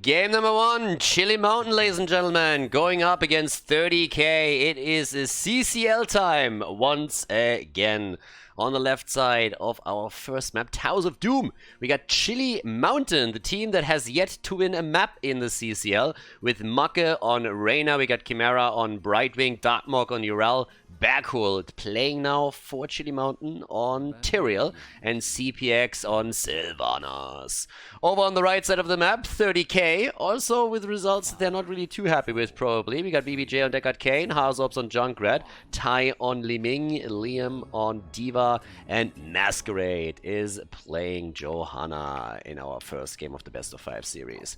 Game number one, Chili Mountain, ladies and gentlemen, going up against 30k. It is a CCL time once again. On the left side of our first map, Towers of Doom, we got Chili Mountain, the team that has yet to win a map in the CCL. With Mucke on Reyna, we got Chimera on Brightwing, Darkmog on Ural, Berghold playing now for Chili Mountain on Tyrael, and CPX on Sylvanas. Over on the right side of the map, 30k, also with results that they're not really too happy with, probably. We got BBJ on Deckard Kane, Harzobs on Junkrat, Tai on Liming, Liam on Diva, and Masquerade is playing Johanna in our first game of the Best of 5 series.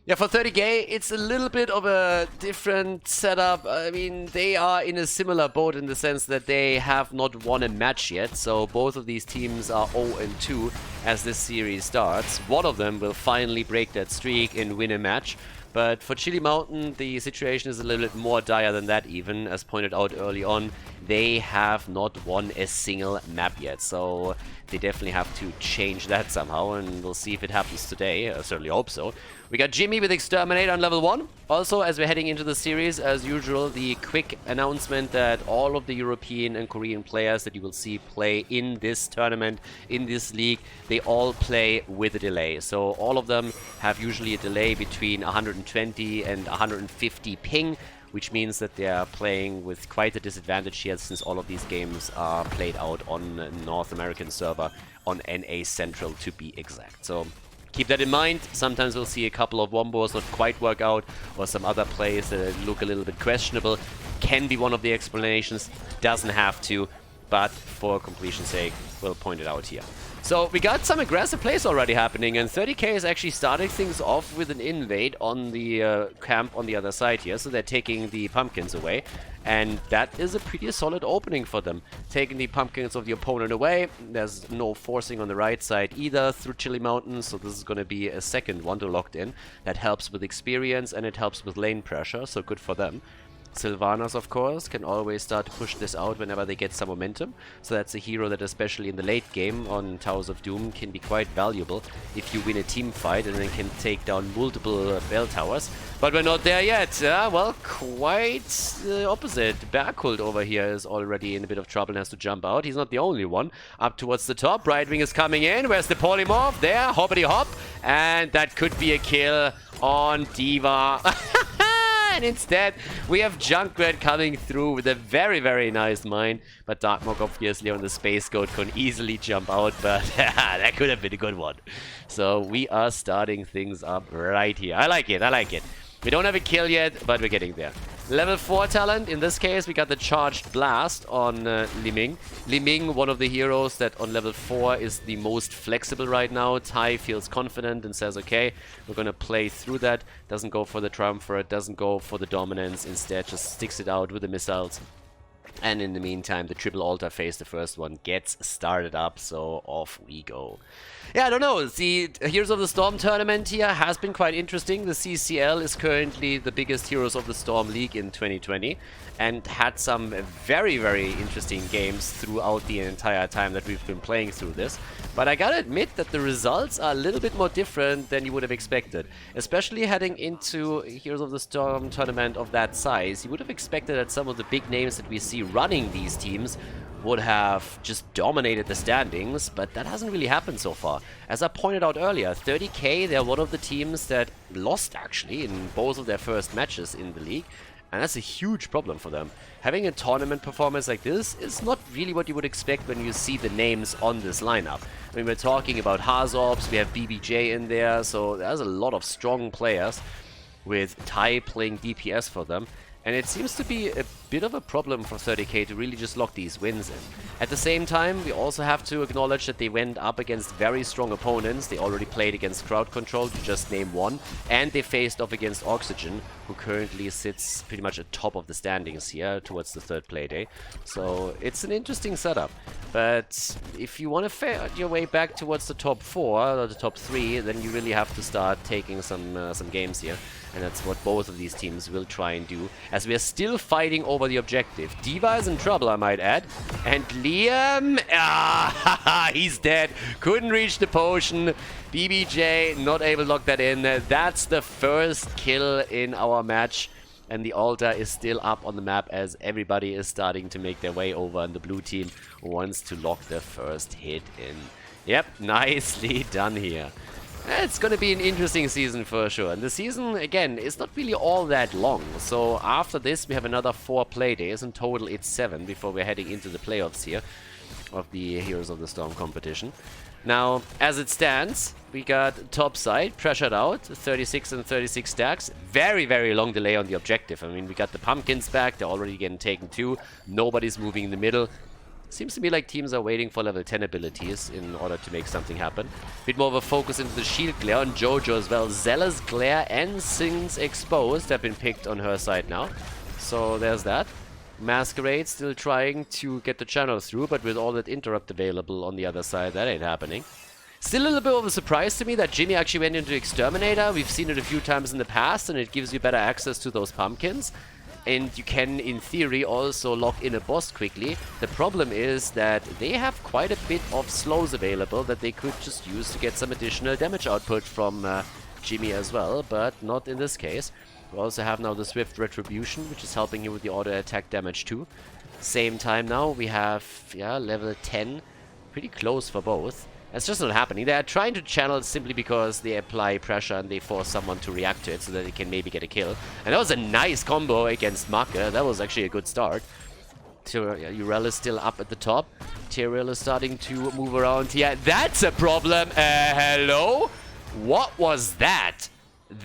Yeah, for 30k, it's a little bit of a different setup. I mean, they are in a similar boat in the sense that they have not won a match yet. So both of these teams are 0-2 as this series starts. One of them will finally break that streak and win a match. But for Chili Mountain, the situation is a little bit more dire than that even. As pointed out early on, they have not won a single map yet. So they definitely have to change that somehow, and we'll see if it happens today. I certainly hope so. We got Jimmy with Exterminate on level 1. Also, as we're heading into the series, as usual, the quick announcement that all of the European and Korean players that you will see play in this tournament, in this league, they all play with a delay. So all of them have usually a delay between 120 and 150 ping, which means that they are playing with quite a disadvantage here, since all of these games are played out on a North American server, on NA Central to be exact. So keep that in mind. Sometimes we'll see a couple of wombos not quite work out, or some other plays that look a little bit questionable. Can be one of the explanations, doesn't have to, but for completion's sake, we'll point it out here. So we got some aggressive plays already happening, and 30k is actually starting things off with an invade on the camp on the other side here. So they're taking the pumpkins away, and that is a pretty solid opening for them. Taking the pumpkins of the opponent away, there's no forcing on the right side either through Chili Mountain, so this is going to be a second one to locked in. That helps with experience, and it helps with lane pressure, so good for them. Sylvanas, of course, can always start to push this out whenever they get some momentum. So that's a hero that, especially in the late game on Towers of Doom, can be quite valuable if you win a team fight and then can take down multiple bell towers. But we're not there yet. Well, quite the opposite. Berghold over here is already in a bit of trouble and has to jump out. He's not the only one. Up towards the top, Brightwing is coming in. Where's the polymorph? There, hoppity hop. And that could be a kill on Diva. And instead, we have Junkrat coming through with a very, very nice mine. But Darkmog, obviously, on the Space Goat can easily jump out. But that could have been a good one. So we are starting things up right here. I like it. I like it. We don't have a kill yet, but we're getting there. Level 4 talent. In this case, we got the Charged Blast on Liming. Liming, one of the heroes that on level 4 is the most flexible right now. Tai feels confident and says, okay, we're going to play through that. Doesn't go for the Triumvirate, doesn't go for the Dominance. Instead, just sticks it out with the missiles. And in the meantime, the triple altar phase, the first one, gets started up, so off we go. Yeah, I don't know, the Heroes of the Storm tournament here has been quite interesting. The CCL is currently the biggest Heroes of the Storm league in 2020 and had some very, very interesting games throughout the entire time that we've been playing through this. But I gotta admit that the results are a little bit more different than you would have expected. Especially heading into Heroes of the Storm tournament of that size, you would have expected that some of the big names that we see running these teams would have just dominated the standings, but that hasn't really happened so far. As I pointed out earlier, 30k, they're one of the teams that lost actually in both of their first matches in the league, and that's a huge problem for them. Having a tournament performance like this is not really what you would expect when you see the names on this lineup. I mean, we're talking about Harzobs, we have BBJ in there, so there's a lot of strong players, with Tai playing DPS for them. And it seems to be a bit of a problem for 30k to really just lock these wins in. At the same time, we also have to acknowledge that they went up against very strong opponents. They already played against Crowd Control, to just name one. And they faced off against Oxygen, who currently sits pretty much at top of the standings here towards the third Playday. So it's an interesting setup. But if you want to fight your way back towards the top 4 or the top 3, then you really have to start taking some games here. And that's what both of these teams will try and do. as we are still fighting over the objective. D.Va is in trouble, I might add. And Liam, he's dead. Couldn't reach the potion. BBJ not able to lock that in. That's the first kill in our match. And the altar is still up on the map as everybody is starting to make their way over, and the blue team wants to lock their first hit in. Yep, nicely done here. It's going to be an interesting season for sure. And the season, again, is not really all that long. So after this, we have another 4 play days. In total, it's 7 before we're heading into the playoffs here of the Heroes of the Storm competition. Now, as it stands, we got top side pressured out, 36 and 36 stacks. Very, very long delay on the objective. I mean, we got the pumpkins back. They're already getting taken too. Nobody's moving in the middle. Seems to me like teams are waiting for level 10 abilities in order to make something happen. Bit more of a focus into the shield glare on Jojo as well. Zealous glare and Sins exposed have been picked on her side now. So there's that. Masquerade still trying to get the channel through, but with all that interrupt available on the other side, that ain't happening. Still a little bit of a surprise to me that Jimmy actually went into Exterminator. We've seen it a few times in the past, and it gives you better access to those pumpkins. And you can, in theory, also lock in a boss quickly. The problem is that they have quite a bit of slows available that they could just use to get some additional damage output from Jimmy as well, but not in this case. We also have now the Swift Retribution, which is helping you with the auto attack damage too. Same time now, we have, level 10. Pretty close for both. It's just not happening. They are trying to channel simply because they apply pressure and they force someone to react to it so that they can maybe get a kill. And that was a nice combo against Maka. That was actually a good start. Urel is still up at the top. Tyrael is starting to move around here. That's a problem. Hello? What was that?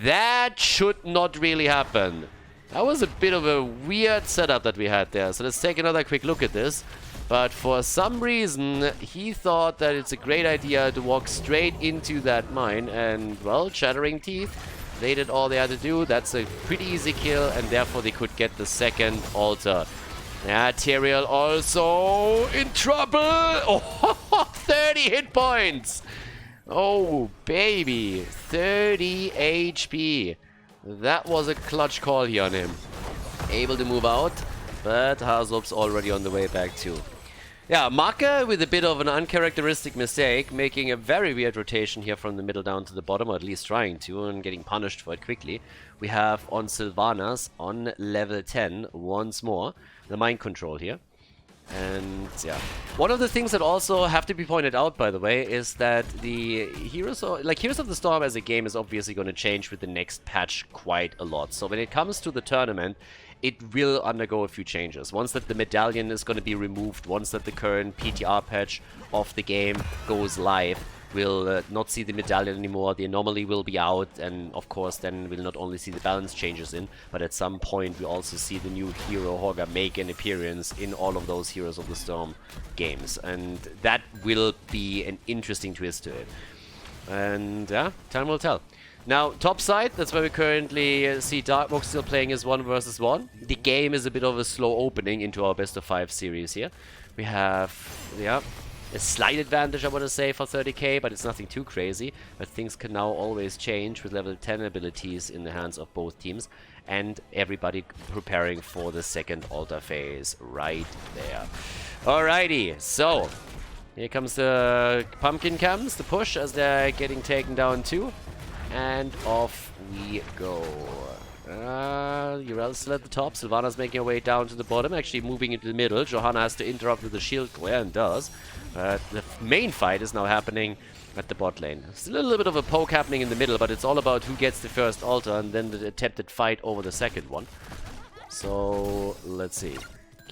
That should not really happen. That was a bit of a weird setup that we had there. So let's take another quick look at this. But for some reason, he thought that it's a great idea to walk straight into that mine. And, well, Chattering Teeth, they did all they had to do. That's a pretty easy kill, and therefore they could get the second altar. Yeah, Tyrael also in trouble. Oh, 30 hit points. Oh, baby. 30 HP. That was a clutch call here on him. Able to move out, but Hazop's already on the way back too. Yeah, Maka with a bit of an uncharacteristic mistake, making a very weird rotation here from the middle down to the bottom, or at least trying to, and getting punished for it quickly. We have on Sylvanas on level 10 once more, the mind control here. And yeah, one of the things that also have to be pointed out, by the way, is that the Heroes of the Storm as a game is obviously going to change with the next patch quite a lot. So when it comes to the tournament, it will undergo a few changes. Once that the medallion is going to be removed, once that the current PTR patch of the game goes live, we'll not see the medallion anymore, the anomaly will be out, and of course then we'll not only see the balance changes in, but at some point we'll also see the new hero Hogger make an appearance in all of those Heroes of the Storm games, and that will be an interesting twist to it. And yeah, time will tell. Now, top side, that's where we currently see Darkmook still playing as 1 versus 1. The game is a bit of a slow opening into our best of 5 series here. We have, a slight advantage, I want to say, for 30k, but it's nothing too crazy. But things can now always change with level 10 abilities in the hands of both teams. And everybody preparing for the second altar phase right there. Alrighty, so here comes the pumpkin cams, the push as they're getting taken down too. And off we go. Urel's still at the top. Sylvana's making her way down to the bottom, actually moving into the middle. Johanna has to interrupt with the shield glare and does. The main fight is now happening at the bot lane. Still a little bit of a poke happening in the middle, but it's all about who gets the first altar and then the attempted fight over the second one. So, let's see.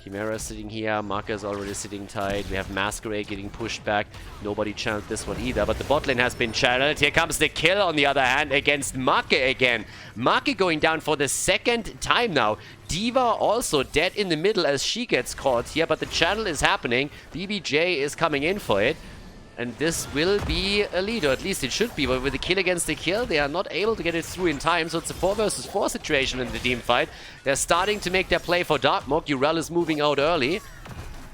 Chimera sitting here, Maka is already sitting tight, we have Masquerade getting pushed back, nobody channeled this one either, but the bot lane has been channeled. Here comes the kill on the other hand against Maka again. Maka going down for the second time now. D.Va also dead in the middle as she gets caught here, but the channel is happening. BBJ is coming in for it. And this will be a lead, or at least it should be, but with the kill against the kill, they are not able to get it through in time, so it's a 4 versus 4 situation in the team fight. They're starting to make their play for Darkmook. Urel is moving out early,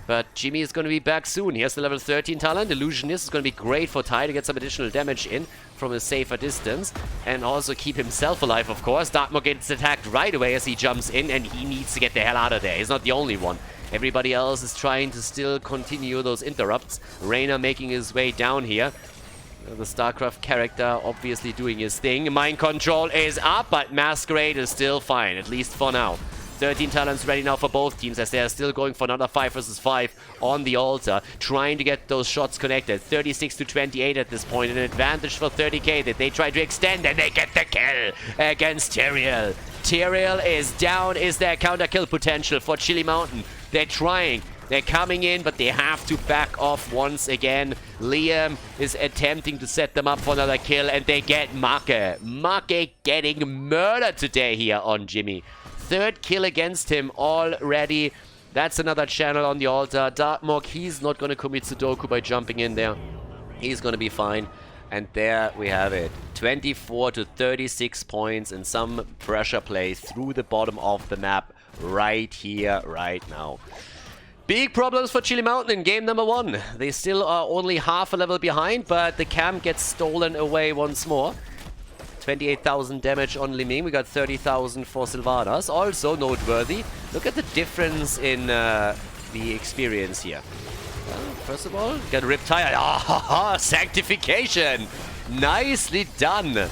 but Jimmy is going to be back soon. Here's the level 13 talent. Illusionist is going to be great for Ty to get some additional damage in. from a safer distance and also keep himself alive, of course. Dartmoor gets attacked right away as he jumps in, and he needs to get the hell out of there. He's not the only one. Everybody else is trying to still continue those interrupts. Reyna making his way down here. The StarCraft character obviously doing his thing. Mind control is up, but Masquerade is still fine, at least for now. 13 talents ready now for both teams as they are still going for another 5 versus 5 on the altar, trying to get those shots connected. 36 to 28 at this point, an advantage for 30k that they try to extend, and they get the kill against Tyrael. Tyrael is down. Is there counter kill potential for Chili Mountain? They're trying. They're coming in, but they have to back off once again. Liam is attempting to set them up for another kill, and they get Make. Make getting murdered today here on Jimmy. 3rd kill against him already. That's another channel on the altar. Dartmoor, he's not going to commit Sudoku by jumping in there. He's going to be fine. And there we have it. 24 to 36 points and some pressure play through the bottom of the map right here, right now. Big problems for Chili Mountain in game number 1. They still are only half a level behind, but the camp gets stolen away once more. 28,000 damage on Liming. We got 30,000 for Sylvanas. Also noteworthy, look at the difference in the experience here. Well, first of all, got Riptide. Ah, sanctification! Nicely done.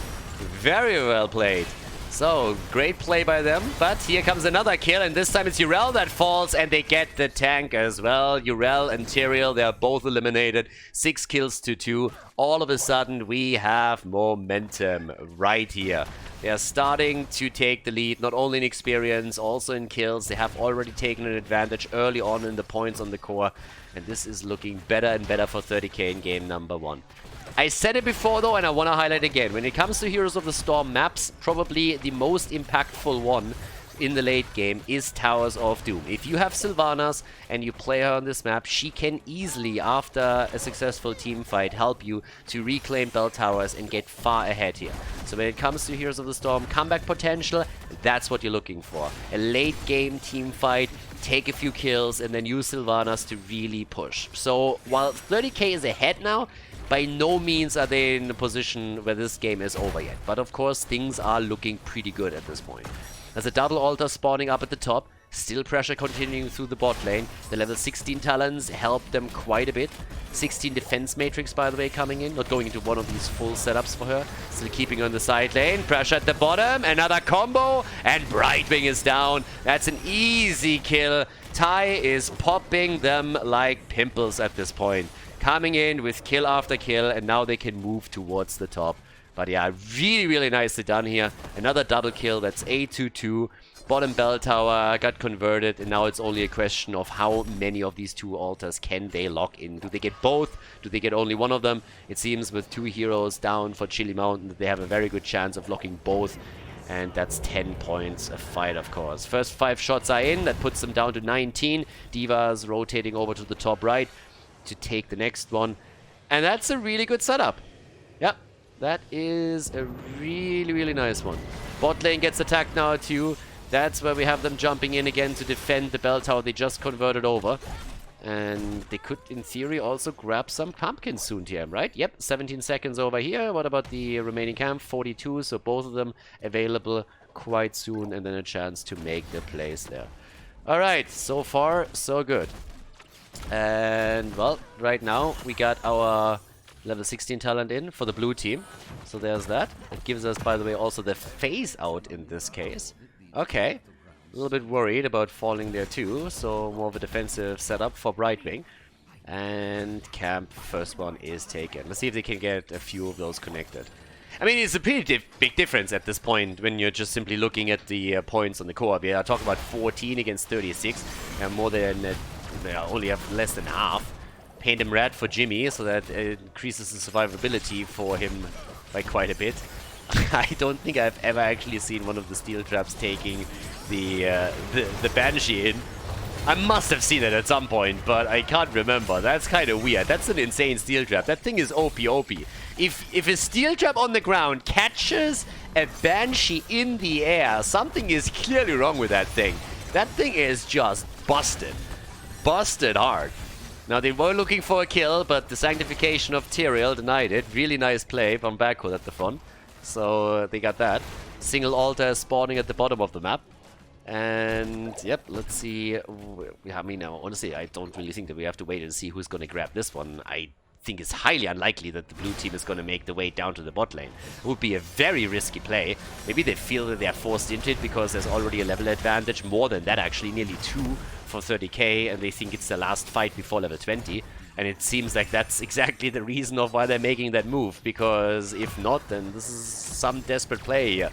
Very well played. So, great play by them, but here comes another kill, and this time it's Yrel that falls, and they get the tank as well. Yrel and Tyrael, they are both eliminated. 6 kills to 2. All of a sudden, we have momentum right here. They are starting to take the lead, not only in experience, also in kills. They have already taken an advantage early on in the points on the core, and this is looking better and better for 30k in game number 1. I said it before though, and I want to highlight again. When it comes to Heroes of the Storm maps, probably the most impactful one in the late game is Towers of Doom. If you have Sylvanas and you play her on this map, she can easily, after a successful team fight, help you to reclaim bell towers and get far ahead here. So when it comes to Heroes of the Storm, comeback potential, that's what you're looking for. A late game team fight, take a few kills, and then use Sylvanas to really push. So while 30k is ahead now, by no means are they in a position where this game is over yet. But of course, things are looking pretty good at this point. There's a double altar spawning up at the top. Still pressure continuing through the bot lane. The level 16 talents help them quite a bit. 16 defense matrix, by the way, coming in. Not going into one of these full setups for her. Still keeping on the side lane. Pressure at the bottom. Another combo. And Brightwing is down. That's an easy kill. Ty is popping them like pimples at this point. Coming in with kill after kill, and now they can move towards the top. But yeah, really, really nicely done here. Another double kill. That's 8-2-2. Bottom bell tower got converted, and now it's only a question of how many of these 2 altars can they lock in. Do they get both? Do they get only one of them? It seems with 2 heroes down for Chili Mountain that they have a very good chance of locking both. And that's 10 points a fight, of course. First 5 shots are in. That puts them down to 19. Diva's rotating over to the top right to take the next one. And that's a really good setup. Yeah, that is a really, really nice one. Bot lane gets attacked now too. That's where we have them jumping in again to defend the bell tower they just converted over. And they could, in theory, also grab some pumpkins soon, TM, right? Yep, 17 seconds over here. What about the remaining camp? 42, so both of them available quite soon, and then a chance to make the plays there. Alright, so far, so good. And, well, right now, we got our level 16 talent in for the blue team. So there's that. It gives us, by the way, also the phase out in this case. Okay. A little bit worried about falling there too, so more of a defensive setup for Brightwing. And camp, first one is taken. Let's see if they can get a few of those connected. I mean, it's a pretty big difference at this point when you're just simply looking at the points on the core. We are talking about 14 against 36, and more than they only have less than half. Paint him red for Jimmy, so that it increases the survivability for him by quite a bit. I don't think I've ever actually seen one of the steel traps taking the Banshee in. I must have seen it at some point, but I can't remember. That's kind of weird. That's an insane steel trap. That thing is OP. If a steel trap on the ground catches a Banshee in the air, something is clearly wrong with that thing. That thing is just busted. Busted hard. Now, they were looking for a kill, but the Sanctification of Tyrael denied it. Really nice play from Backhood at the front. So, they got that. Single altar spawning at the bottom of the map. And, yep, let's see. I mean, honestly, I don't really think that we have to wait and see who's going to grab this one. I think it's highly unlikely that the blue team is going to make the way down to the bot lane. It would be a very risky play. Maybe they feel that they are forced into it because there's already a level advantage. More than that, actually, nearly 2 for 30k, and they think it's the last fight before level 20. And it seems like that's exactly the reason of why they're making that move, because if not, then this is some desperate play here.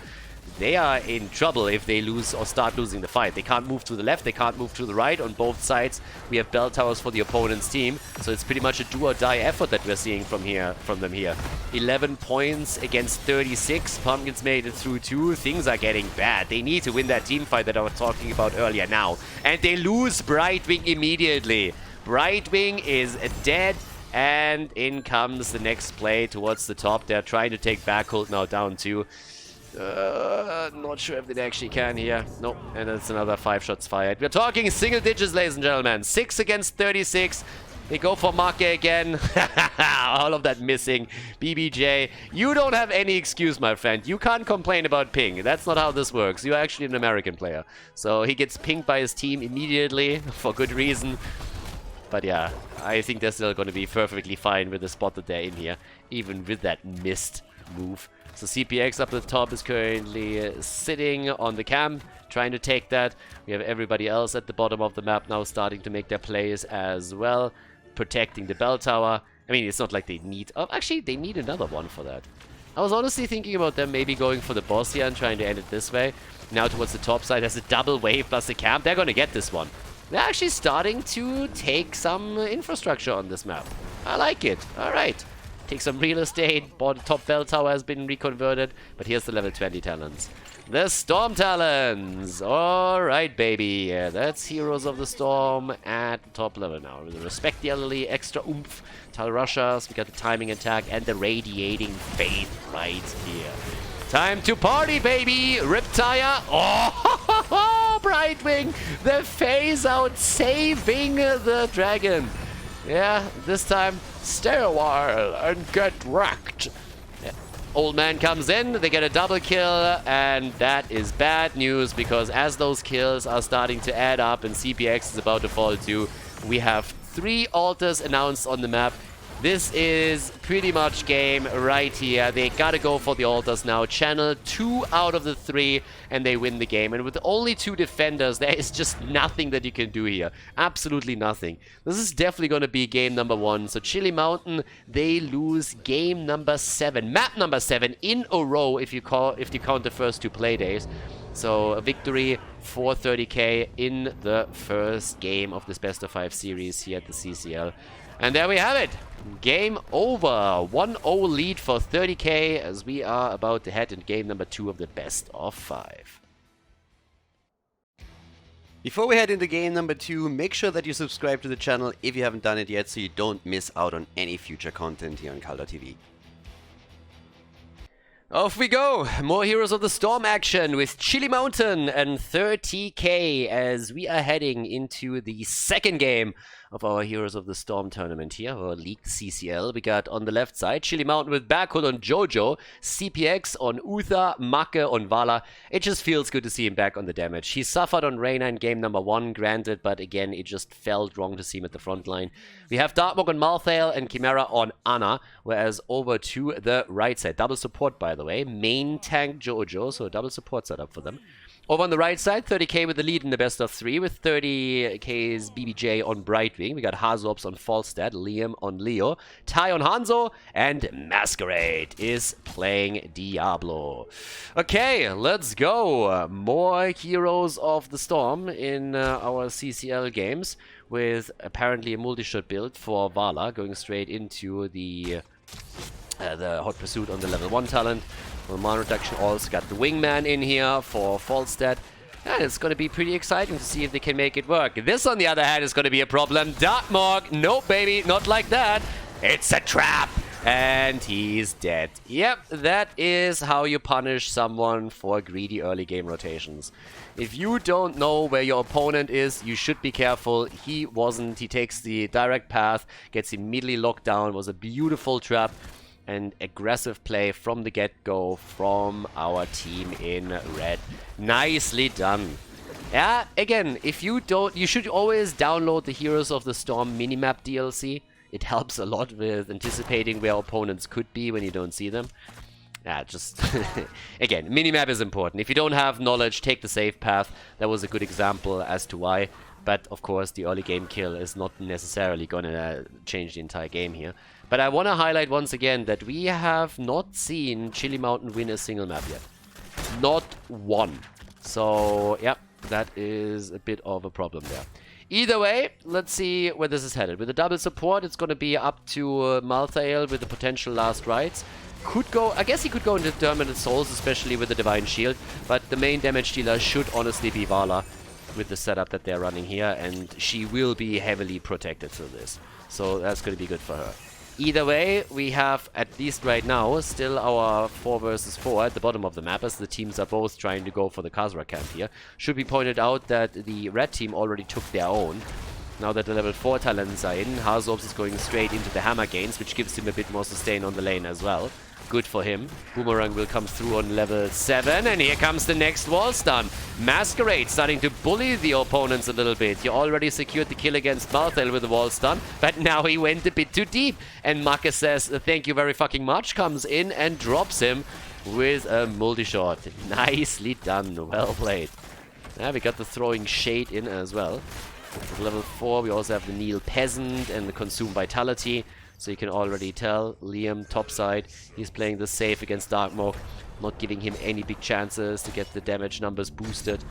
They are in trouble if they lose or start losing the fight. They can't move to the left, they can't move to the right. On both sides, we have bell towers for the opponent's team. So it's pretty much a do-or-die effort that we're seeing from them here. 11 points against 36. Pumpkins made it through 2. Things are getting bad. They need to win that team fight that I was talking about earlier now. And they lose Brightwing immediately. Brightwing is dead. And in comes the next play towards the top. They're trying to take Backhold now down 2. Not sure if they actually can here. Nope. And it's another 5 shots fired. We're talking single digits, ladies and gentlemen. 6 against 36. They go for Make again. All of that missing. BBJ, you don't have any excuse, my friend. You can't complain about ping. That's not how this works. You're actually an American player. So he gets pinged by his team immediately for good reason. But yeah, I think they're still going to be perfectly fine with the spot that they're in here, even with that missed move. So CPX up at the top is currently sitting on the camp, trying to take that. We have everybody else at the bottom of the map now starting to make their plays as well, protecting the bell tower. I mean, it's not like they need... Oh, actually, they need another one for that. I was honestly thinking about them maybe going for the boss here and trying to end it this way. Now towards the top side, there's a double wave plus the camp. They're going to get this one. They're actually starting to take some infrastructure on this map. I like it. All right. Take some real estate. Top bell tower has been reconverted. But here's the level 20 talents. The Storm Talons. Alright, baby. Yeah, that's Heroes of the Storm at top level now. With Respect the Elderly, Extra Oomph, Tal Rushers. We got the Timing Attack and the Radiating Faith right here. Time to party, baby. Riptire. Oh, Brightwing. The phase out saving the dragon. Yeah, this time, stay a while and get wrecked. Yeah. Old man comes in, they get a double kill, and that is bad news because as those kills are starting to add up and CPX is about to fall too, we have 3 altars announced on the map. This is pretty much game right here. They gotta go for the altars now. Channel 2 out of the 3 and they win the game. And with only 2 defenders, there is just nothing that you can do here. Absolutely nothing. This is definitely gonna be game number 1. So Chili Mountain, they lose game number 7. Map number 7 in a row if you count the first 2 play days. So a victory for 30k in the first game of this best of 5 series here at the CCL. And there we have it. Game over. 1-0 lead for 30k as we are about to head in game number 2 of the best of 5. Before we head into game number 2, make sure that you subscribe to the channel if you haven't done it yet so you don't miss out on any future content here on Khaldor TV. Off we go! More Heroes of the Storm action with Chili Mountain and 30k as we are heading into the second game of our Heroes of the Storm tournament here, our League CCL. We got on the left side Chili Mountain with Backhood on Jojo, CPX on Uther, Make on Vala. It just feels good to see him back on the damage. He suffered on Reyna in game number 1, granted, but again, it just felt wrong to see him at the front line. We have Dartmok on Malthael and Chimera on Ana, whereas over to the right side, double support by the way, main tank Jojo, so double support setup for them. Over on the right side, 30k with the lead in the best of 3 with 30k's BBJ on Brightwing. We got Hazops on Falstad, Liam on Leo, Ty on Hanzo, and Masquerade is playing Diablo. Okay, let's go. More Heroes of the Storm in our CCL games with apparently a multi-shot build for Vala going straight into the Hot Pursuit on the level 1 talent. For mana reduction, also got the Wingman in here for Falstad. And it's going to be pretty exciting to see if they can make it work. This, on the other hand, is going to be a problem. Dartmok, no baby, not like that. It's a trap. And he's dead. Yep, that is how you punish someone for greedy early game rotations. If you don't know where your opponent is, you should be careful. He wasn't. He takes the direct path, gets immediately locked down. It was a beautiful trap and aggressive play from the get-go from our team in red. Nicely done. Yeah, again, if you don't, you should always download the Heroes of the Storm minimap DLC. It helps a lot with anticipating where opponents could be when you don't see them. Yeah, just... again, minimap is important. If you don't have knowledge, take the safe path. That was a good example as to why. But, of course, the early game kill is not necessarily going to change the entire game here. But I want to highlight once again that we have not seen Chili Mountain win a single map yet. Not one. So, yep, that is a bit of a problem there. Either way, let's see where this is headed. With the double support, it's going to be up to Malthael with the potential last rights. Could go, I guess he could go into Terminal Souls, especially with the Divine Shield. But the main damage dealer should honestly be Vala with the setup that they're running here. And she will be heavily protected through this. So that's going to be good for her. Either way, we have, at least right now, still our 4 versus 4 at the bottom of the map, as the teams are both trying to go for the Khazra camp here. Should be pointed out that the red team already took their own. Now that the level 4 talents are in, Harzobs is going straight into the hammer gains, which gives him a bit more sustain on the lane as well. Good for him. Boomerang will come through on level 7, and here comes the next wall stun. Masquerade starting to bully the opponents a little bit. He already secured the kill against Malthael with the wall stun, but now he went a bit too deep. And Marcus says, thank you very fucking much, comes in and drops him with a multi-shot. Nicely done. Well played. Yeah, we got the throwing shade in as well. With level 4, we also have the Kneel Peasant and the Consume Vitality. So you can already tell, Liam, topside, he's playing the safe against Darkmoke, not giving him any big chances to get the damage numbers boosted.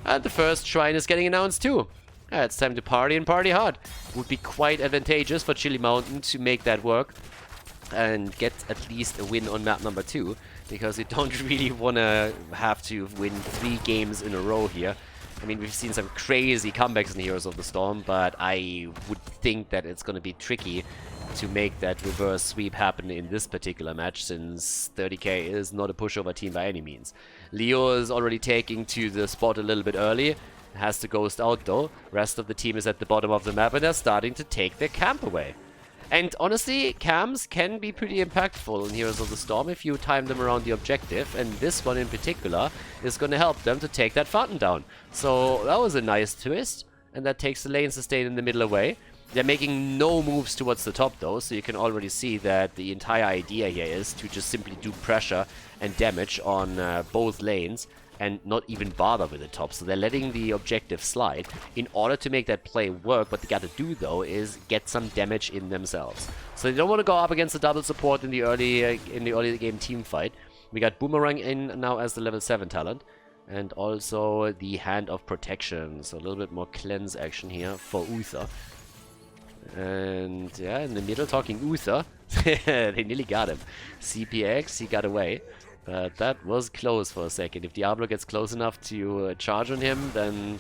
And the first shrine is getting announced too. Yeah, it's time to party and party hard. Would be quite advantageous for Chili Mountain to make that work and get at least a win on map number 2, because you don't really want to have to win 3 games in a row here. I mean, we've seen some crazy comebacks in Heroes of the Storm, but I would think that it's going to be tricky to make that reverse sweep happen in this particular match, since 30k is not a pushover team by any means. Leo is already taking to the spot a little bit early, has to ghost out though. Rest of the team is at the bottom of the map and they're starting to take their camp away. And honestly, camps can be pretty impactful in Heroes of the Storm if you time them around the objective, and this one in particular is going to help them to take that fountain down. So that was a nice twist, and that takes the lane sustain in the middle away. They're making no moves towards the top though, so you can already see that the entire idea here is to just simply do pressure and damage on both lanes and not even bother with the top. So they're letting the objective slide in order to make that play work. What they got to do though is get some damage in themselves. So they don't want to go up against the double support in the early game team fight. We got Boomerang in now as the level 7 talent. And also the Hand of Protection. So a little bit more cleanse action here for Uther. And yeah, in the middle talking Uther. They nearly got him. CPX, he got away. But that was close for a second. If Diablo gets close enough to charge on him, then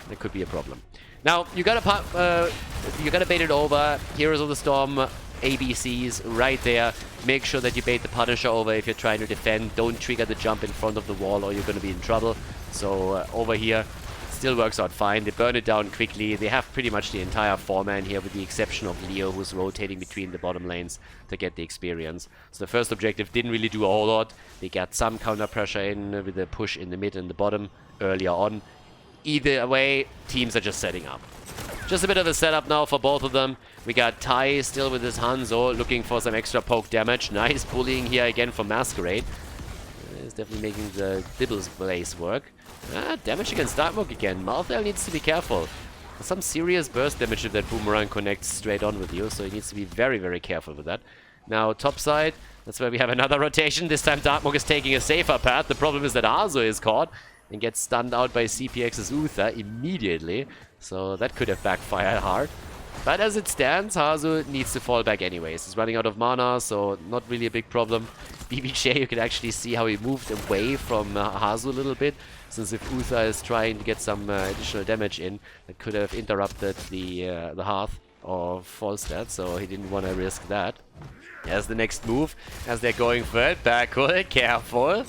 there could be a problem. Now, you gotta bait it over. Heroes of the Storm, ABCs right there. Make sure that you bait the Punisher over if you're trying to defend. Don't trigger the jump in front of the wall or you're gonna be in trouble. So over here, still works out fine. They burn it down quickly. They have pretty much the entire 4-man here with the exception of Leo, who's rotating between the bottom lanes to get the experience. So the first objective didn't really do a whole lot. They got some counter pressure in with the push in the mid and the bottom earlier on. Either way, teams are just setting up. Just a bit of a setup now for both of them. We got Tai still with his Hanzo looking for some extra poke damage. Nice bullying here again from Masquerade. He's definitely making the Dibbles Blaze work. Damage against Darkmoke again. Malthael needs to be careful. Some serious burst damage if that Boomerang connects straight on with you, so he needs to be very, very careful with that. Now, top side, that's where we have another rotation. This time Darkmoke is taking a safer path. The problem is that Arzo is caught and gets stunned out by CPX's Uther immediately, so that could have backfired hard. But as it stands, Hazu needs to fall back anyways. He's running out of mana, so not really a big problem. BBJ, you can actually see how he moved away from Hazu a little bit, since if Uther is trying to get some additional damage in, that could have interrupted the Hearth or Falstad, so he didn't want to risk that. As the next move, as they're going for it, backward, careful.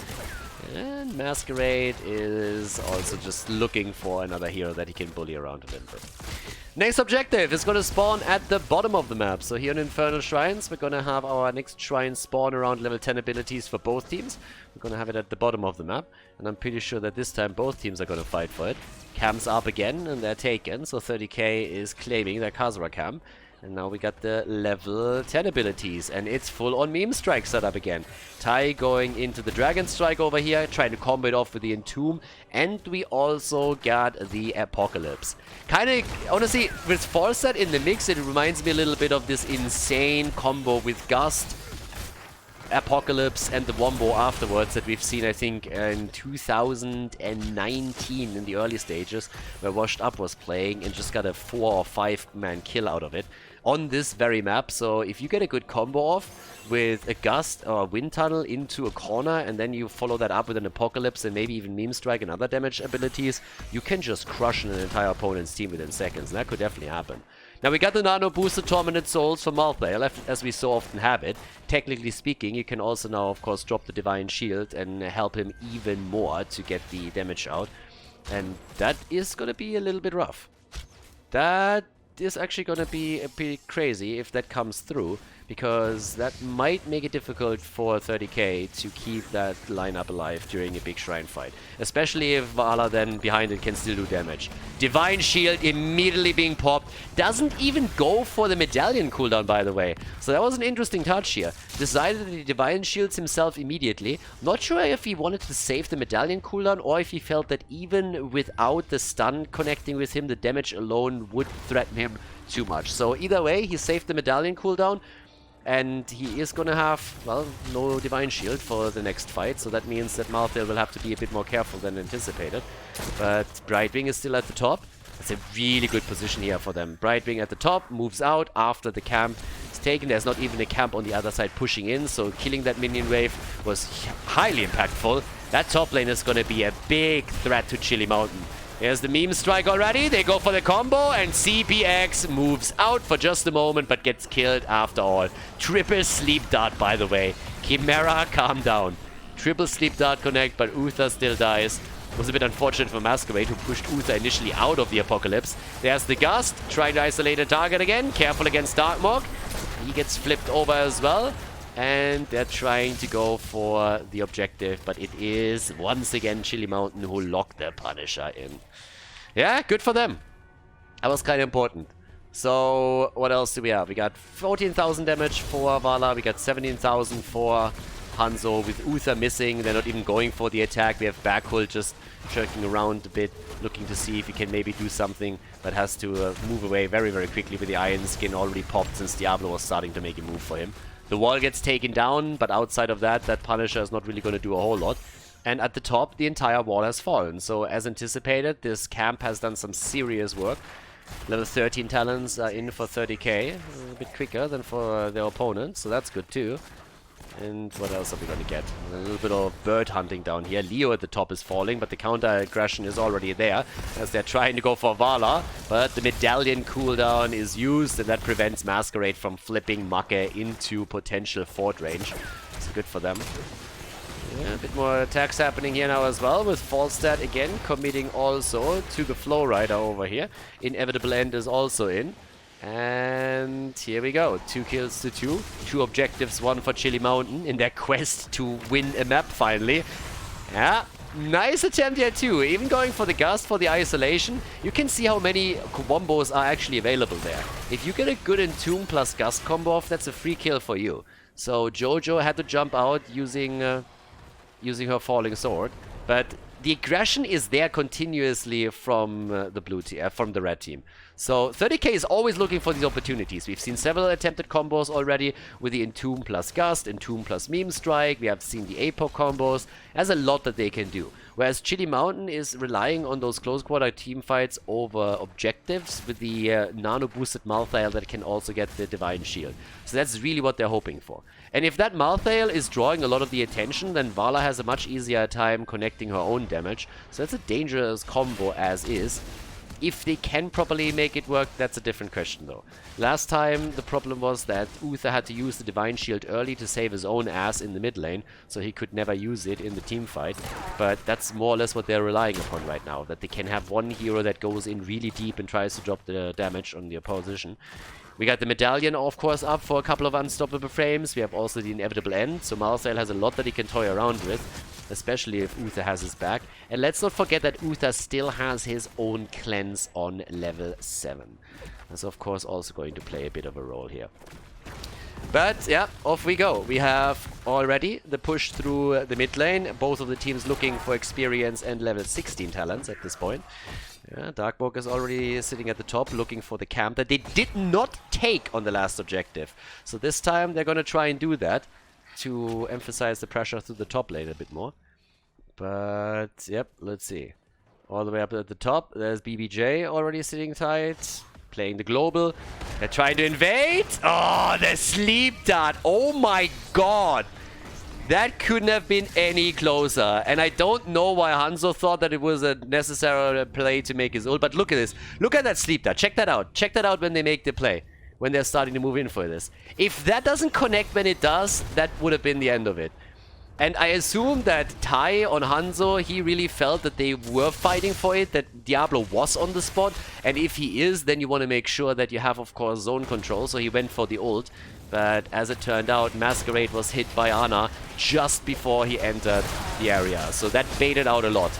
And Masquerade is also just looking for another hero that he can bully around a little bit. Next objective is going to spawn at the bottom of the map. So here in Infernal Shrines, we're going to have our next shrine spawn around level 10 abilities for both teams. We're going to have it at the bottom of the map. And I'm pretty sure that this time both teams are going to fight for it. Camps up again and they're taken. So 30k is claiming their Khaldor camp. And now we got the level 10 abilities, and it's full on meme strike setup again. Tai going into the dragon strike over here, trying to combo it off with the entomb, and we also got the apocalypse. Kind of, honestly, with Falstad in the mix, it reminds me a little bit of this insane combo with Gust, Apocalypse, and the Wombo afterwards that we've seen, I think, in 2019 in the early stages, where Washed Up was playing and just got a 4 or 5 man kill out of it on this very map. So if you get a good combo off with a Gust or a Wind Tunnel into a corner, and then you follow that up with an Apocalypse and maybe even Meme Strike and other damage abilities, you can just crush an entire opponent's team within seconds, and that could definitely happen. Now we got the nano boosted Tormented Souls for Malthael, as we so often have it. Technically speaking, you can also now of course drop the Divine Shield and help him even more to get the damage out. And that is gonna be a little bit rough. That is actually gonna be a bit crazy if that comes through, because that might make it difficult for 30k to keep that lineup alive during a big shrine fight. Especially if Vala then behind it can still do damage. Divine Shield immediately being popped. Doesn't even go for the medallion cooldown, by the way. So that was an interesting touch here. Decided that he Divine Shields himself immediately. Not sure if he wanted to save the medallion cooldown, or if he felt that even without the stun connecting with him, the damage alone would threaten him too much. So either way, he saved the medallion cooldown. And he is going to have, well, no Divine Shield for the next fight. So that means that Malthael will have to be a bit more careful than anticipated. But Brightwing is still at the top. That's a really good position here for them. Brightwing at the top, moves out after the camp is taken. There's not even a camp on the other side pushing in. So killing that minion wave was highly impactful. That top lane is going to be a big threat to Chili Mountain. Here's the meme strike already. They go for the combo, and CPX moves out for just a moment, but gets killed after all. Triple sleep dart, by the way. Chimera, calm down. Triple sleep dart connect, but Uther still dies. It was a bit unfortunate for Masquerade, who pushed Uther initially out of the Apocalypse. There's the Gust, trying to isolate a target again. Careful against Darkmog. He gets flipped over as well. And they're trying to go for the objective, but it is once again Chili Mountain who locked their Punisher in. Yeah, good for them. That was kind of important. So, what else do we have? We got 14,000 damage for Vala, we got 17,000 for Hanzo, with Uther missing. They're not even going for the attack. We have Backhul just jerking around a bit, looking to see if he can maybe do something, but has to move away very, very quickly with the Iron Skin already popped since Diablo was starting to make a move for him. The wall gets taken down, but outside of that, that Punisher is not really going to do a whole lot. And at the top, the entire wall has fallen. So as anticipated, this camp has done some serious work. Level 13 talents are in for 30k, a bit quicker than for their opponents, so that's good too. And what else are we going to get? A little bit of bird hunting down here. Leo at the top is falling, but the counter-aggression is already there as they're trying to go for Vala. But the medallion cooldown is used, and that prevents Masquerade from flipping Make into potential fort range. So good for them. Yeah, a bit more attacks happening here now as well, with Falstad again committing also to the Flow Rider over here. Inevitable End is also in. And here we go, 2 kills to 2. 2 objectives, 1 for Chili Mountain in their quest to win a map finally. Yeah, nice attempt here too. Even going for the Gust for the isolation. You can see how many combos are actually available there. If you get a good Entomb plus Gust combo off, that's a free kill for you. So Jojo had to jump out using her Falling Sword. But the aggression is there continuously from the blue team, from the red team. So 30k is always looking for these opportunities. We've seen several attempted combos already with the Entomb plus Gust, Entomb plus Meme Strike. We have seen the APOC combos. There's a lot that they can do. Whereas Chili Mountain is relying on those close quarter team fights over objectives with the nano boosted Malthael that can also get the Divine Shield. So that's really what they're hoping for. And if that Malthael is drawing a lot of the attention, then Vala has a much easier time connecting her own damage. So that's a dangerous combo as is. If they can properly make it work, that's a different question though. Last time the problem was that Uther had to use the Divine Shield early to save his own ass in the mid lane, so he could never use it in the team fight. But that's more or less what they're relying upon right now, that they can have one hero that goes in really deep and tries to drop the damage on the opposition. We got the Medallion, of course, up for a couple of unstoppable frames. We have also the Inevitable End, so Marcel has a lot that he can toy around with, especially if Uther has his back. And let's not forget that Uther still has his own cleanse on level 7. That's, of course, also going to play a bit of a role here. But, yeah, off we go. We have already the push through the mid lane. Both of the teams looking for experience and level 16 talents at this point. Yeah, Darkbook is already sitting at the top looking for the camp that they did not take on the last objective. So this time they're going to try and do that to emphasize the pressure through the top lane a bit more. But, yep, let's see. All the way up at the top, there's BBJ already sitting tight, playing the global. They're trying to invade. Oh, the sleep dart. Oh my god. That couldn't have been any closer. And I don't know why Hanzo thought that it was a necessary play to make his ult. But look at this. Look at that sleep dart. Check that out. Check that out when they make the play. When they're starting to move in for this. If that doesn't connect when it does, that would have been the end of it. And I assume that Tai on Hanzo, he really felt that they were fighting for it, that Diablo was on the spot. And if he is, then you want to make sure that you have, of course, zone control. So he went for the ult. But as it turned out, Masquerade was hit by Ana just before he entered the area. So that baited out a lot.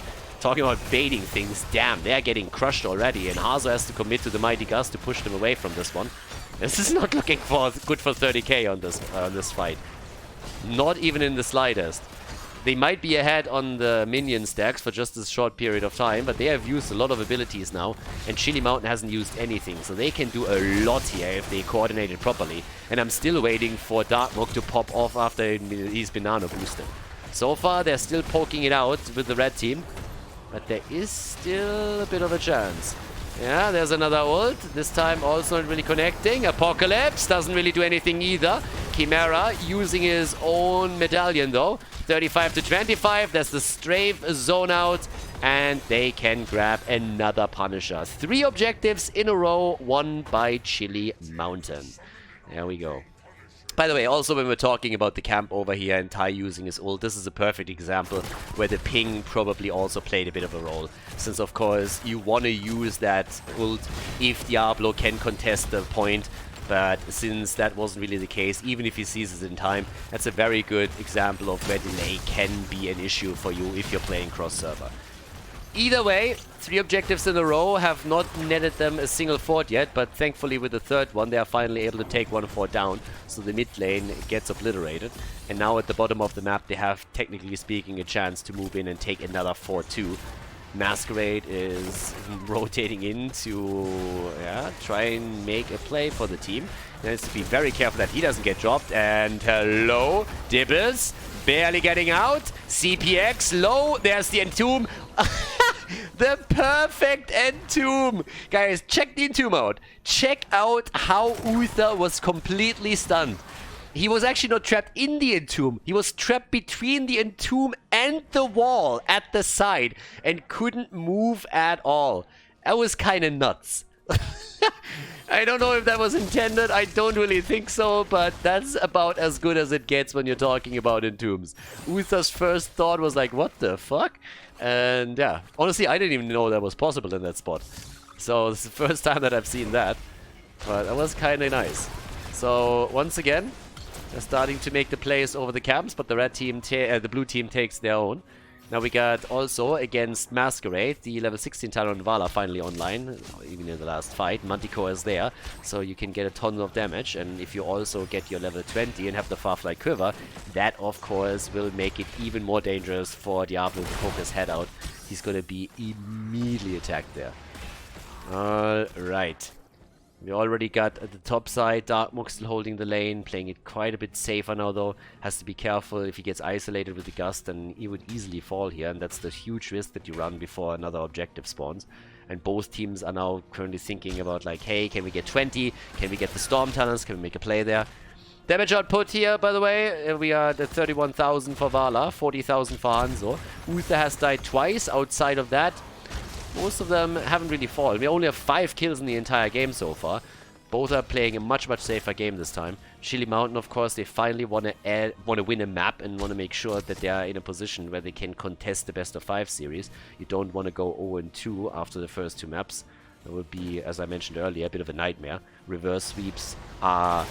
Talking about baiting things, damn, they're getting crushed already. And Hanzo has to commit to the Mighty Gust to push them away from this one. This is not looking good for 30k on this fight. Not even in the slightest. They might be ahead on the minion stacks for just this short period of time, but they have used a lot of abilities now, and Chili Mountain hasn't used anything, so they can do a lot here if they coordinate it properly. And I'm still waiting for Darkmook to pop off after he's banana boosted. So far, they're still poking it out with the red team, but there is still a bit of a chance. Yeah, there's another ult. This time also not really connecting. Apocalypse doesn't really do anything either. Chimera using his own medallion though. 35 to 25. That's the strafe zone out. And they can grab another Punisher. 3 objectives in a row won by Chili Mountain. There we go. By the way, also when we're talking about the camp over here and Tai using his ult, this is a perfect example where the ping probably also played a bit of a role. Since, of course, you want to use that ult if Diablo can contest the point. But since that wasn't really the case, even if he sees it in time, that's a very good example of where delay can be an issue for you if you're playing cross-server. Either way, 3 objectives in a row have not netted them a single fort yet, but thankfully with the third one they are finally able to take 1 fort down, so the mid lane gets obliterated. And now at the bottom of the map they have, technically speaking, a chance to move in and take another fort too. Masquerade is rotating in to try and make a play for the team. He has to be very careful that he doesn't get dropped. And hello, Dibbles, barely getting out. CPX low, there's the Entomb. The perfect Entomb! Guys, check the Entomb out. Check out how Uther was completely stunned. He was actually not trapped in the Entomb. He was trapped between the Entomb and the wall at the side and couldn't move at all. That was kind of nuts. I don't know if that was intended. I don't really think so, but that's about as good as it gets when you're talking about Entombs. Uther's first thought was like, what the fuck? And yeah, honestly, I didn't even know that was possible in that spot. So it's the first time that I've seen that. But that was kind of nice. So once again, they're starting to make the plays over the camps, but the red team, the blue team takes their own. Now we got also against Masquerade, the level 16 Talon Vala finally online, even in the last fight. Manticore is there, so you can get a ton of damage. And if you also get your level 20 and have the Farfly Quiver, that of course will make it even more dangerous for Diablo to poke his head out. He's gonna be immediately attacked there. Alright. We already got at the top side, Darkmook still holding the lane, playing it quite a bit safer now though. Has to be careful if he gets isolated with the Gust, and he would easily fall here, and that's the huge risk that you run before another objective spawns. And both teams are now currently thinking about like, hey, can we get 20? Can we get the Storm Talons? Can we make a play there? Damage output here, by the way, we are at 31,000 for Vala, 40,000 for Hanzo. Uther has died twice. Outside of that, most of them haven't really fallen. We only have 5 kills in the entire game so far. Both are playing a much safer game this time. Chili Mountain, of course, they finally want to win a map and want to make sure that they are in a position where they can contest the best of 5 series. You don't want to go 0-2 after the first 2 maps. That would be, as I mentioned earlier, a bit of a nightmare. Reverse sweeps are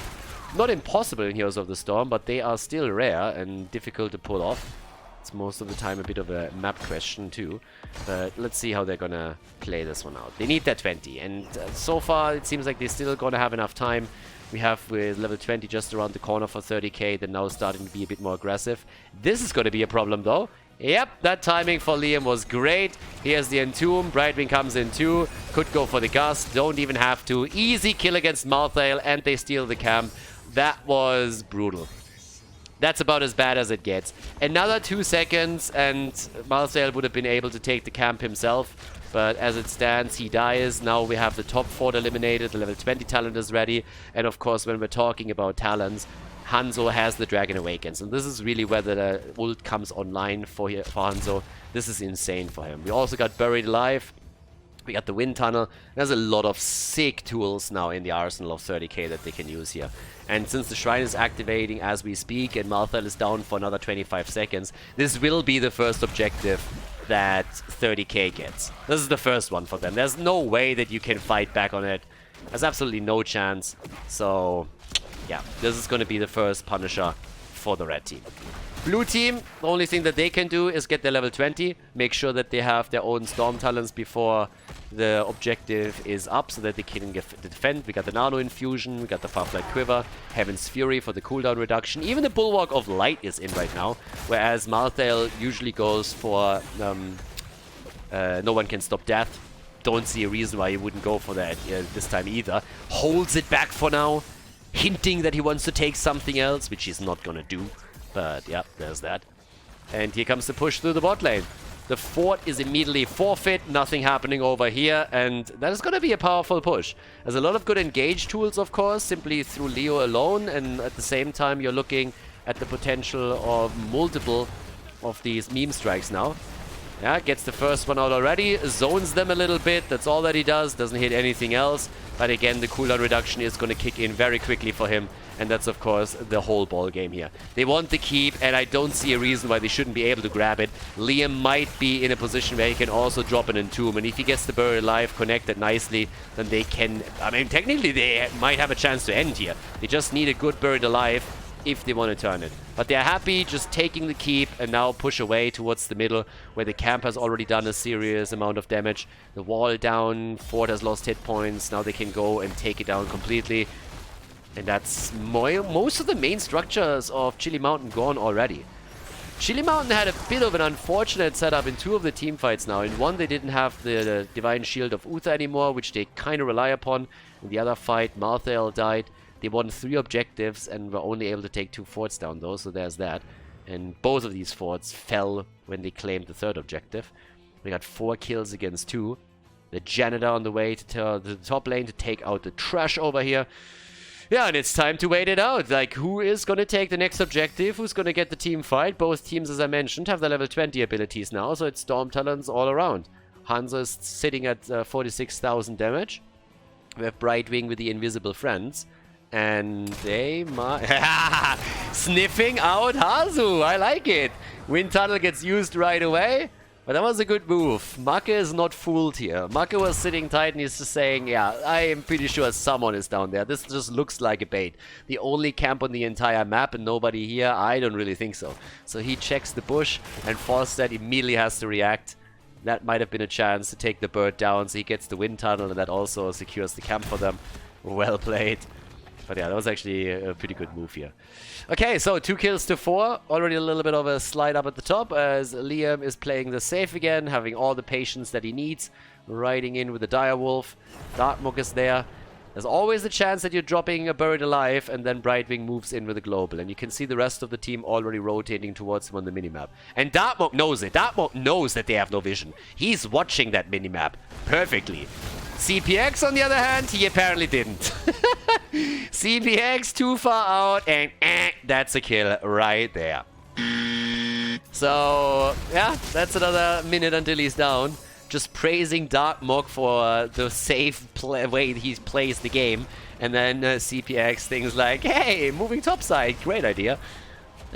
not impossible in Heroes of the Storm, but they are still rare and difficult to pull off. It's most of the time a bit of a map question too, but let's see how they're gonna play this one out. They need that 20, and so far it seems like they're still gonna have enough time. We have with level 20 just around the corner for 30k, they're now starting to be a bit more aggressive. This is gonna be a problem though. Yep, that timing for Liam was great. Here's the Entomb, Brightwing comes in too, could go for the Gust, don't even have to. Easy kill against Malthael, and they steal the camp. That was brutal. That's about as bad as it gets. Another 2 seconds and Malthael would have been able to take the camp himself. But as it stands, he dies. Now we have the top fort eliminated. The level 20 talent is ready. And of course, when we're talking about talents, Hanzo has the Dragon Awakens. And this is really where the ult comes online for Hanzo. This is insane for him. We also got Buried Alive. We got the Wind Tunnel. There's a lot of sick tools now in the arsenal of 30k that they can use here. And since the Shrine is activating as we speak and Malthael is down for another 25 seconds, this will be the first objective that 30k gets. This is the first one for them. There's no way that you can fight back on it. There's absolutely no chance. So, yeah, this is going to be the first Punisher for the red team. Blue team, the only thing that they can do is get their level 20, make sure that they have their own Storm Talents before the objective is up so that they can defend. We got the Nano Infusion, we got the Farflight Quiver, Heaven's Fury for the cooldown reduction. Even the Bulwark of Light is in right now, whereas Malthael usually goes for No One Can Stop Death. Don't see a reason why he wouldn't go for that this time either. Holds it back for now, hinting that he wants to take something else, which he's not gonna do. But yeah, there's that. And here comes the push through the bot lane. The fort is immediately forfeit, nothing happening over here, and that is going to be a powerful push. There's a lot of good engage tools, of course, simply through Leo alone, and at the same time you're looking at the potential of multiple of these meme strikes now. Yeah, gets the first one out already, zones them a little bit, that's all that he does, doesn't hit anything else. But again, the cooldown reduction is going to kick in very quickly for him. And that's, of course, the whole ball game here. They want the keep, and I don't see a reason why they shouldn't be able to grab it. Liam might be in a position where he can also drop an Entomb, and if he gets the Buried Alive connected nicely, then they can... I mean, technically, they might have a chance to end here. They just need a good Buried Alive if they want to turn it. But they're happy just taking the keep and now push away towards the middle, where the camp has already done a serious amount of damage. The wall down, fort has lost hit points, now they can go and take it down completely. And that's most of the main structures of Chili Mountain gone already. Chili Mountain had a bit of an unfortunate setup in 2 of the team fights now. In one, they didn't have the Divine Shield of Uther anymore, which they kind of rely upon. In the other fight, Malthael died. They won 3 objectives and were only able to take 2 forts down though, so there's that. And both of these forts fell when they claimed the 3rd objective. We got 4 kills against 2. The Janitor on the way to the top lane to take out the trash over here. Yeah, and it's time to wait it out. Like, who is going to take the next objective? Who's going to get the team fight? Both teams, as I mentioned, have the level 20 abilities now, so it's Storm Talents all around. Hanzo is sitting at 46,000 damage. We have Brightwing with the Invisible Friends. And they might... Sniffing out Hazu! I like it! Wind Tunnel gets used right away. But that was a good move. Make is not fooled here. Make was sitting tight and he's just saying, yeah, I am pretty sure someone is down there. This just looks like a bait. The only camp on the entire map and nobody here? I don't really think so. So he checks the bush and Falstad immediately has to react. That might have been a chance to take the bird down, so he gets the Wind Tunnel and that also secures the camp for them. Well played. But yeah, that was actually a pretty good move here. Okay, so 2 kills to 4. Already a little bit of a slide up at the top as Liam is playing the safe again, having all the patience that he needs. Riding in with the Direwolf. Darkmook is there. There's always a chance that you're dropping a Buried Alive and then Brightwing moves in with a Global. And you can see the rest of the team already rotating towards him on the minimap. And Darkmook knows it. Darkmook knows that they have no vision. He's watching that minimap perfectly. CPX, on the other hand, he apparently didn't. CPX too far out, and that's a kill right there. So, yeah, that's another minute until he's down. just praising Darkmog for the safe way he plays the game. And then CPX things like, hey, moving topside, great idea.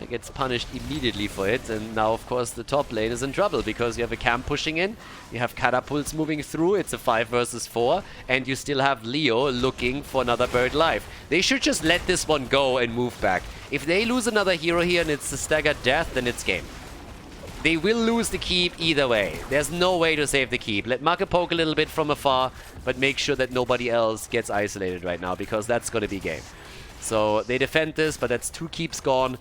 Gets punished immediately for it, and now of course the top lane is in trouble because you have a camp pushing in, you have catapults moving through, it's a 5 versus 4, and you still have Leo looking for another bird alive. They should just let this one go and move back. If they lose another hero here and it's a staggered death, then it's game. They will lose the keep either way. There's no way to save the keep. Let Maka poke a little bit from afar, but make sure that nobody else gets isolated right now, because that's going to be game. So they defend this, but that's 2 keeps gone.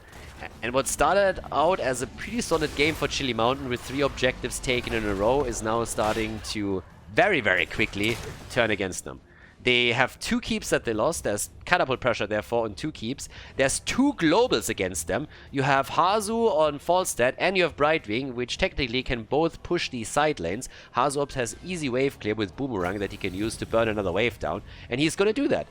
And what started out as a pretty solid game for Chili Mountain with 3 objectives taken in a row is now starting to very, very quickly turn against them. They have 2 keeps that they lost. There's catapult pressure, therefore, on 2 keeps. There's 2 globals against them. You have Hazu on Falstad, and you have Brightwing, which technically can both push these side lanes. Hazu has easy wave clear with Boomerang that he can use to burn another wave down, and he's going to do that.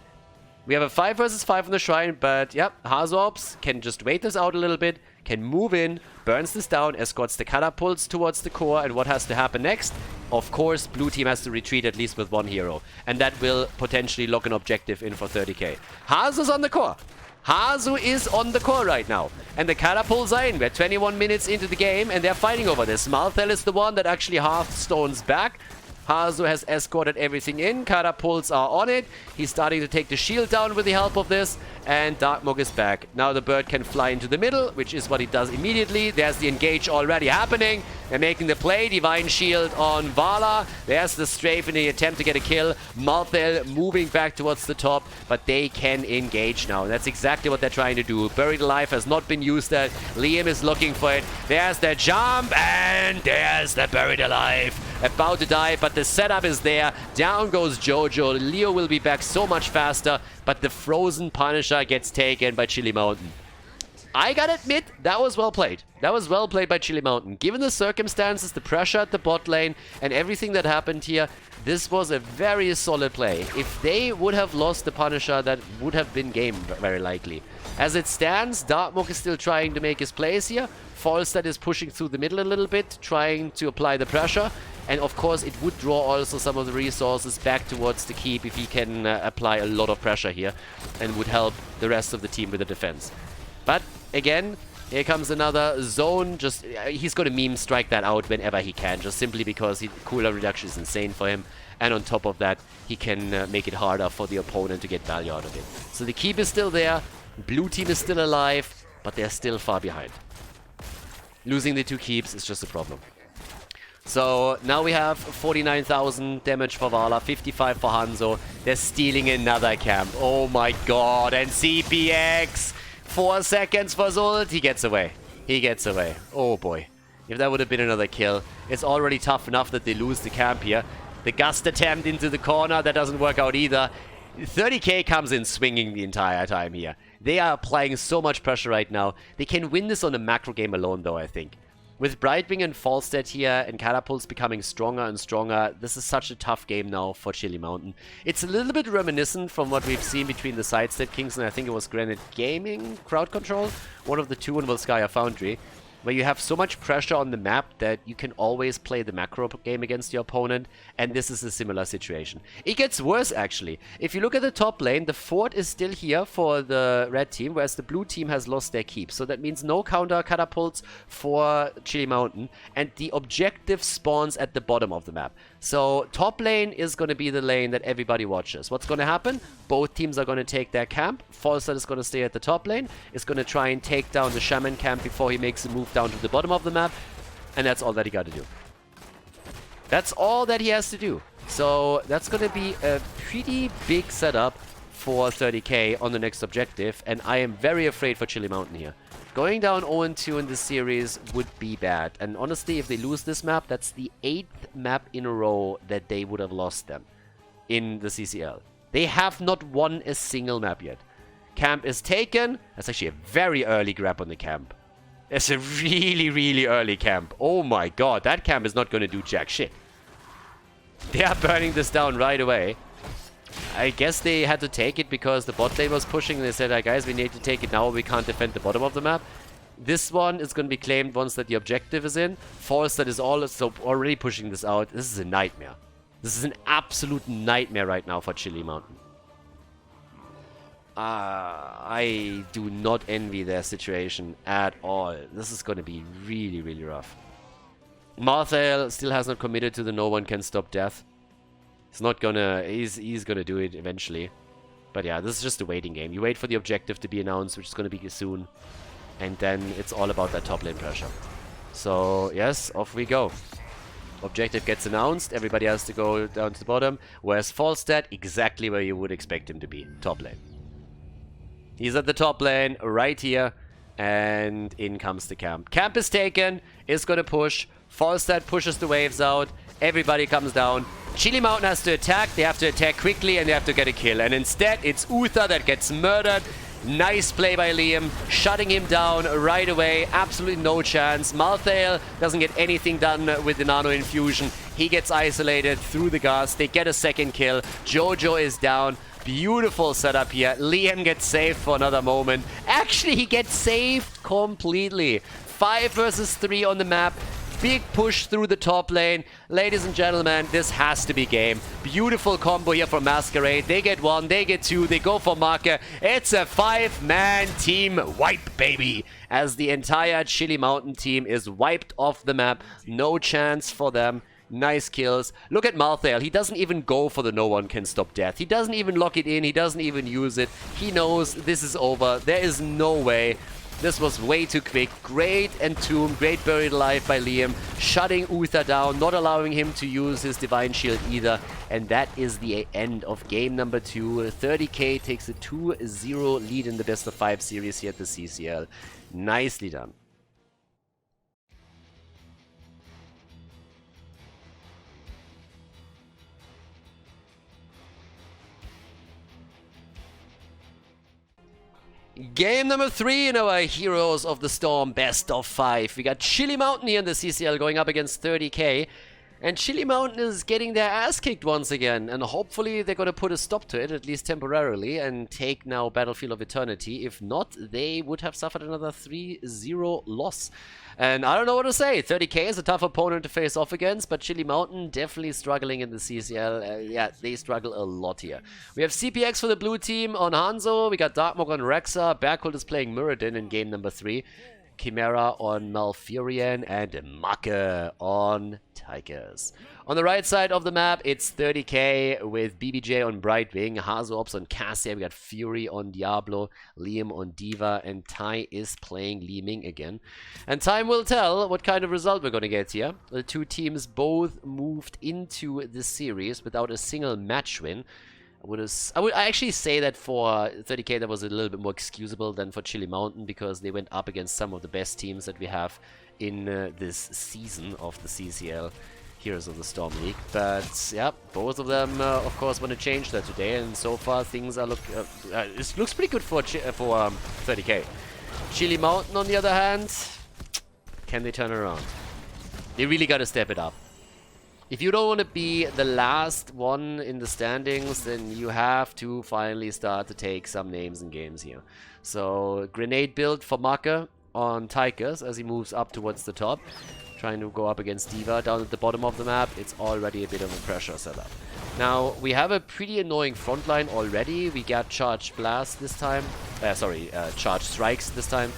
We have a 5 versus 5 on the Shrine, but yep, Hazorbs can just wait this out a little bit, can move in, burns this down, escorts the catapults towards the core, and what has to happen next? Of course, blue team has to retreat at least with 1 hero, and that will potentially lock an objective in for 30k. Hazu's on the core. Hazu is on the core right now, and the catapults are in. We're 21 minutes into the game, and they're fighting over this. Malthel is the one that actually Hearthstone's back. Hazu has escorted everything in. Catapults are on it. He's starting to take the shield down with the help of this. And Darkmog is back. Now the bird can fly into the middle, which is what he does immediately. There's the engage already happening. They're making the play. Divine Shield on Vala. There's the strafe in the attempt to get a kill. Malthel moving back towards the top, but they can engage now. That's exactly what they're trying to do. Buried Alive has not been used yet. Liam is looking for it. There's the jump, and there's the Buried Alive. About to die, but the setup is there. Down goes Jojo. Leo will be back so much faster, but the Frozen Punisher gets taken by Chili Mountain. I gotta admit, that was well played. That was well played by Chili Mountain. Given the circumstances, the pressure at the bot lane, and everything that happened here, this was a very solid play. If they would have lost the Punisher, that would have been game, very likely. As it stands, Darkmog is still trying to make his plays here. Falstad is pushing through the middle a little bit, trying to apply the pressure. And of course, it would draw also some of the resources back towards the keep if he can apply a lot of pressure here, and would help the rest of the team with the defense. But again, here comes another zone. Just he's going to meme strike that out whenever he can, just simply because cooldown reduction is insane for him. And on top of that, he can make it harder for the opponent to get value out of it. So the keep is still there. Blue team is still alive, but they're still far behind. Losing the 2 keeps is just a problem. So now we have 49,000 damage for Vala, 55 for Hanzo. They're stealing another camp. Oh my god. And CPX, 4 seconds for Zult. He gets away. He gets away. Oh boy. If that would have been another kill. It's already tough enough that they lose the camp here. The gust attempt into the corner, that doesn't work out either. 30k comes in swinging the entire time here. They are applying so much pressure right now. They can win this on a macro game alone though, I think. With Brightwing and Falstad here and Catapults becoming stronger and stronger, this is such a tough game now for Chili Mountain. It's a little bit reminiscent from what we've seen between the Sidestep Kings and I think it was Granite Gaming, Crowd Control, one of the 2 in Volskaya Foundry, where you have so much pressure on the map that you can always play the macro game against your opponent, and this is a similar situation. It gets worse, actually. If you look at the top lane, the fort is still here for the red team, whereas the blue team has lost their keep. So that means no counter catapults for Chili Mountain, and the objective spawns at the bottom of the map. So top lane is going to be the lane that everybody watches. What's going to happen? Both teams are going to take their camp. Falstad is going to stay at the top lane. Is going to try and take down the Shaman camp before he makes a move down to the bottom of the map. And that's all that he got to do. That's all that he has to do. So that's going to be a pretty big setup for 30k on the next objective. And I am very afraid for Chili Mountain here. Going down 0-2 in this series would be bad. And honestly, if they lose this map, that's the 8th map in a row that they would have lost them in the CCL. They have not won a single map yet. Camp is taken. That's actually a very early grab on the camp. It's a really, really early camp. Oh my god, that camp is not going to do jack shit. They are burning this down right away. I guess they had to take it because the bot lane was pushing and they said, guys, we need to take it now or we can't defend the bottom of the map. This one is going to be claimed once that the objective is in. Falstad is also already pushing this out. This is a nightmare. This is an absolute nightmare right now for Chili Mountain. I do not envy their situation at all. This is going to be really, really rough. Marthael still has not committed to the no one can stop death. He's not gonna... He's gonna do it eventually. But yeah, this is just a waiting game. You wait for the objective to be announced, which is gonna be soon. And then it's all about that top lane pressure. So, yes, off we go. Objective gets announced. Everybody has to go down to the bottom. Whereas Falstad, exactly where you would expect him to be. Top lane. He's at the top lane, right here. And in comes the camp. Camp is taken. Is gonna push. Falstad pushes the waves out. Everybody comes down. Chili Mountain has to attack. They have to attack quickly and they have to get a kill. And instead, it's Uther that gets murdered. Nice play by Liam. Shutting him down right away. Absolutely no chance. Malthael doesn't get anything done with the nano infusion. He gets isolated through the gas. They get a second kill. Jojo is down. Beautiful setup here. Liam gets saved for another moment. Actually, he gets saved completely. 5 versus 3 on the map. Big push through the top lane. Ladies and gentlemen, this has to be game. Beautiful combo here from Masquerade. They get 1, they get 2, they go for Marke. It's a 5-man team wipe, baby. As the entire Chili Mountain team is wiped off the map. No chance for them. Nice kills. Look at Malthael. He doesn't even go for the no one can stop death. He doesn't even lock it in. He doesn't even use it. He knows this is over. There is no way. This was way too quick. Great Entomb, great Buried Alive by Liam. Shutting Uther down, not allowing him to use his Divine Shield either. And that is the end of game number 2. 30k takes a 2-0 lead in the best of 5 series here at the CCL. Nicely done. Game number 3 in our Heroes of the Storm best of 5. We got Chili Mountain here in the CCL going up against 30k. And Chili Mountain is getting their ass kicked once again. And hopefully they're going to put a stop to it, at least temporarily, and take now Battlefield of Eternity. If not, they would have suffered another 3-0 loss. And I don't know what to say. 30k is a tough opponent to face off against, but Chili Mountain definitely struggling in the CCL. Yeah, they struggle a lot here. We have CPX for the blue team on Hanzo. We got Darkmog on Rexa. Berkhold is playing Muradin in game number 3. Chimera on Malfurion and Macke on Tigers. On the right side of the map, it's 30k with BBJ on Brightwing, Hazo Ops on Cassia, we got Fury on Diablo, Liam on Diva, and Tai is playing Li Ming again. And time will tell what kind of result we're going to get here. The two teams both moved into this series without a single match win. I would actually say that for 30k that was a little bit more excusable than for Chili Mountain, because they went up against some of the best teams that we have in this season of the CCL Heroes of the Storm League. But yeah, both of them of course want to change that today, and so far things are it looks pretty good for 30k. Chili Mountain on the other hand, can they turn around? They really got to step it up. If you don't want to be the last one in the standings, then you have to finally start to take some names in games here. So, grenade build for Macke on Tigers as he moves up towards the top. Trying to go up against Diva down at the bottom of the map. It's already a bit of a pressure setup. Now, we have a pretty annoying front line already. We got Charged Blast this time. Charged Strikes this time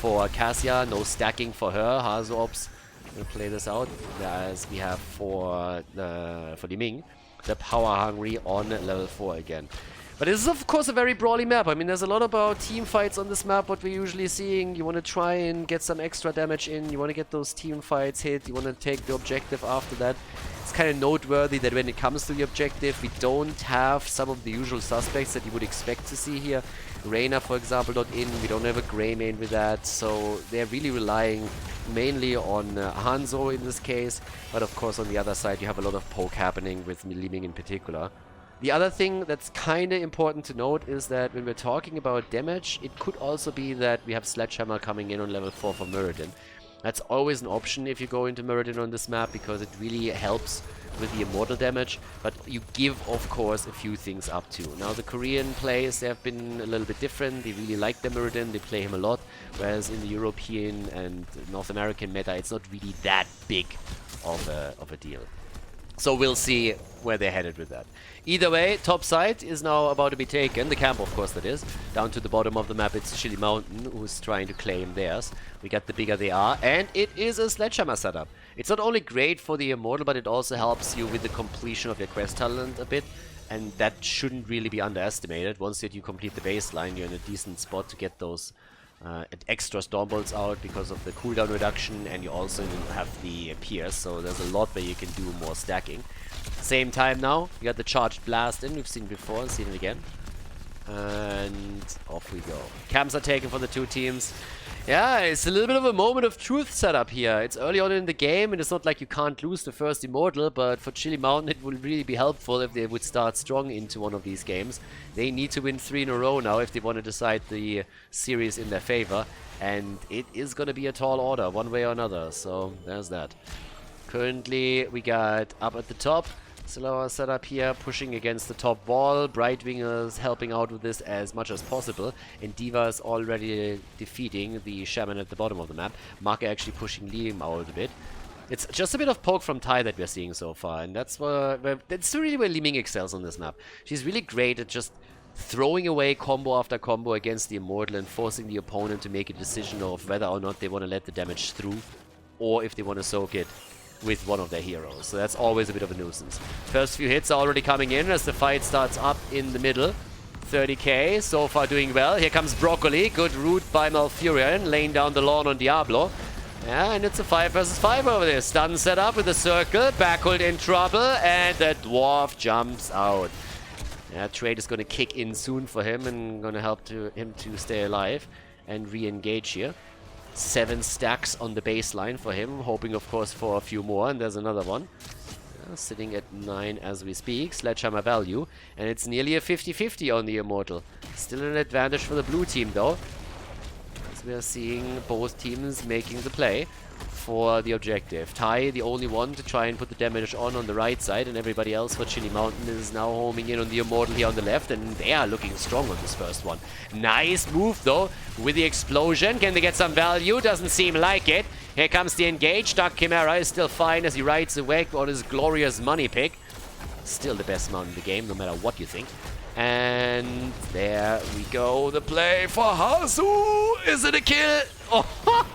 for Cassia. No stacking for her. Hazo Ops will play this out, as we have for Li Ming, the Power Hungry on level 4 again. But this is of course a very brawly map. I mean, there's a lot about team fights on this map, what we're usually seeing. You want to try and get some extra damage in, you want to get those team fights hit, you want to take the objective after that. It's kind of noteworthy that when it comes to the objective, we don't have some of the usual suspects that you would expect to see here. Reyna, for example, not in. We don't have a Grey main with that, so they're really relying mainly on Hanzo in this case. But of course, on the other side, you have a lot of poke happening with Li Ming in particular. The other thing that's kind of important to note is that when we're talking about damage, it could also be that we have Sledgehammer coming in on level 4 for Muradin. That's always an option if you go into Muradin on this map, because it really helps with the immortal damage, but you give, of course, a few things up too. Now, the Korean players, they have been a little bit different. They really like the Muradin, they play him a lot. whereas in the European and North American meta, it's not really that big of a deal. So we'll see where they're headed with that. Either way, top side is now about to be taken. The camp, of course, that is. Down to the bottom of the map, it's Chili Mountain, who's trying to claim theirs. We got the bigger they are, and it is a sledgehammer setup. It's not only great for the Immortal, but it also helps you with the completion of your quest talent a bit. And that shouldn't really be underestimated. Once that you complete the baseline, you're in a decent spot to get those extra storm bolts out because of the cooldown reduction, and you also have the pierce, so there's a lot where you can do more stacking. Same time now, you got the charged blast in, we've seen before and seen it again. And off we go. Camps are taken for the two teams. Yeah, it's a little bit of a moment of truth setup here. It's early on in the game, and it's not like you can't lose the first Immortal, but for Chili Mountain it would really be helpful if they would start strong into one of these games. They need to win 3 in a row now if they want to decide the series in their favor, and it is going to be a tall order, one way or another, so there's that. Currently, we got up at the top, slower setup here, pushing against the top wall. Brightwingers helping out with this as much as possible. And Diva is already defeating the Shaman at the bottom of the map. Mark actually pushing Liam out a bit. It's just a bit of poke from Tai that we're seeing so far. And that's that's really where Li Ming excels on this map. She's really great at just throwing away combo after combo against the Immortal and forcing the opponent to make a decision of whether or not they want to let the damage through, or if they want to soak it with one of their heroes. So that's always a bit of a nuisance. First few hits are already coming in as the fight starts up in the middle. 30k, so far doing well. Here comes Broccoli, good root by Malfurion, laying down the lawn on Diablo. Yeah, and it's a 5 versus 5 over there. Stun set up with a circle, backhold in trouble, and the dwarf jumps out. Yeah, trade is going to kick in soon for him and going to help him to stay alive and re-engage here. 7 stacks on the baseline for him, hoping of course for a few more, and there's another one. Sitting at 9 as we speak, sledgehammer value, and it's nearly a 50-50 on the Immortal. Still an advantage for the blue team though, as we are seeing both teams making the play for the objective. Tai, the only one to try and put the damage on the right side, and everybody else for Chili Mountain is now homing in on the Immortal here on the left, and they are looking strong on this first one. Nice move though, with the explosion. Can they get some value? Doesn't seem like it. Here comes the engage. Dark Chimera is still fine as he rides away on his glorious money pick. Still the best mount in the game, no matter what you think. And there we go. The play for Hazu. Is it a kill? Oh,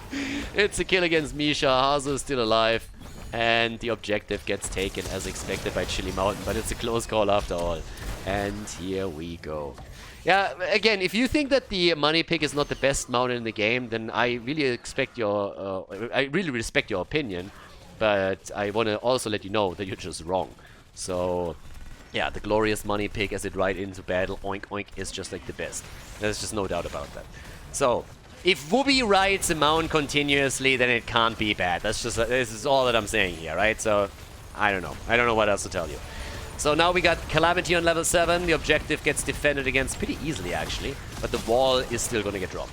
it's a kill against Misha. Hazu is still alive. And the objective gets taken as expected by Chili Mountain. But it's a close call after all. And here we go. Yeah, again, if you think that the money pick is not the best mount in the game, then I really respect your opinion. But I want to also let you know that you're just wrong. So yeah, the glorious money pick as it right into battle, oink oink, is just like the best. There's just no doubt about that. So if Wooby rides a mount continuously, then it can't be bad. This is all that I'm saying here, right? So I don't know what else to tell you. So now we got Calamity on level 7. The objective gets defended against pretty easily actually, but the wall is still going to get dropped.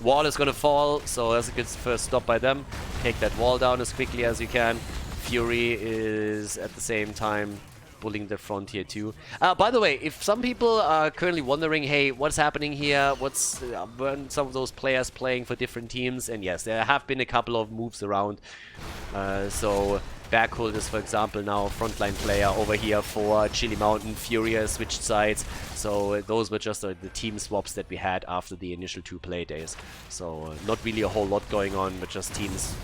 Wall is going to fall, so that's a good first stop by them. Take that wall down as quickly as you can. Fury is at the same time bullying the frontier too. By the way, if some people are currently wondering, hey, what's happening here? What's weren't some of those players playing for different teams? And yes, there have been a couple of moves around. So Backhold is, for example, now a frontline player over here for Chili Mountain. Fury has switched sides. So those were just the team swaps that we had after the initial 2 play days. So not really a whole lot going on, but just teams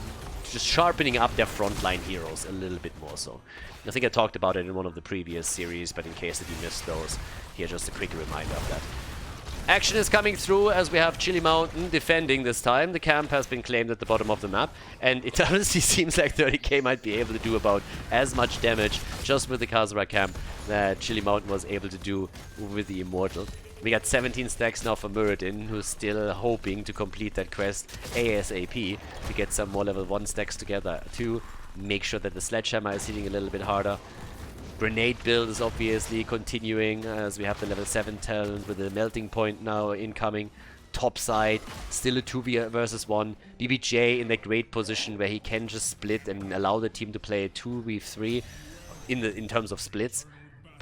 just sharpening up their frontline heroes a little bit more so. I think I talked about it in one of the previous series, but in case that you missed those, here just a quick reminder of that. Action is coming through as we have Chili Mountain defending this time. The camp has been claimed at the bottom of the map, and it honestly seems like 30k might be able to do about as much damage just with the Khaldor camp that Chili Mountain was able to do with the Immortal. We got 17 stacks now for Muradin, who's still hoping to complete that quest ASAP to get some more level 1 stacks together to make sure that the sledgehammer is hitting a little bit harder. Grenade build is obviously continuing as we have the level 7 talent with the melting point now incoming. Top side, still a 2v versus 1. BBJ in that great position where he can just split and allow the team to play a 2v3 in terms of splits.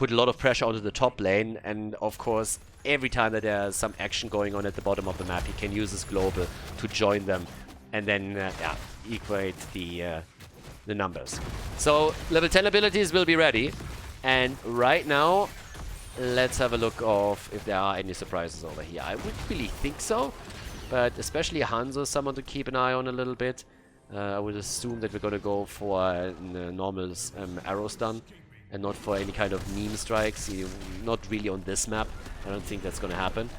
put a lot of pressure onto the top lane, and of course, every time that there's some action going on at the bottom of the map, he can use his global to join them, and then yeah, equate the numbers. So level 10 abilities will be ready, and right now, let's have a look of if there are any surprises over here. I wouldn't really think so, but especially Hanzo is someone to keep an eye on a little bit. I would assume that we're going to go for a normal arrow stun and not for any kind of meme strikes. Not really on this map. I don't think that's going to happen.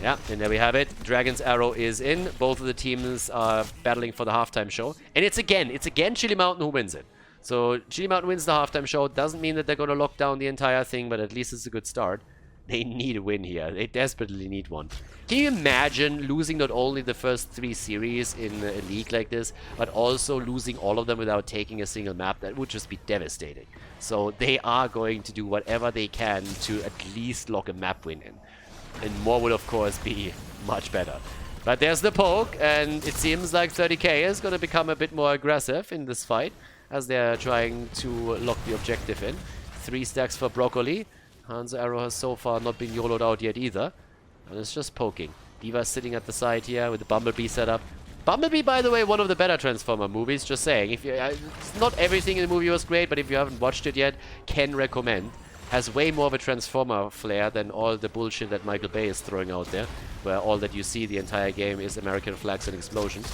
Yeah, and there we have it. Dragon's Arrow is in. Both of the teams are battling for the halftime show. And it's again Chili Mountain who wins it. So Chili Mountain wins the halftime show. Doesn't mean that they're going to lock down the entire thing, but at least it's a good start. They need a win here. They desperately need one. Can you imagine losing not only the first 3 series in a league like this, but also losing all of them without taking a single map? That would just be devastating. So they are going to do whatever they can to at least lock a map win in. And more would, of course, be much better. But there's the poke, and it seems like 30k is going to become a bit more aggressive in this fight, as they're trying to lock the objective in. 3 stacks for Broccoli. Hanzo Arrow has so far not been YOLO'd out yet either. And it's just poking. D.Va's sitting at the side here with the Bumblebee setup. Bumblebee, by the way, one of the better Transformer movies, just saying. If you, not everything in the movie was great, but if you haven't watched it yet, can recommend. Has way more of a Transformer flair than all the bullshit that Michael Bay is throwing out there, where all that you see the entire game is American flags and explosions.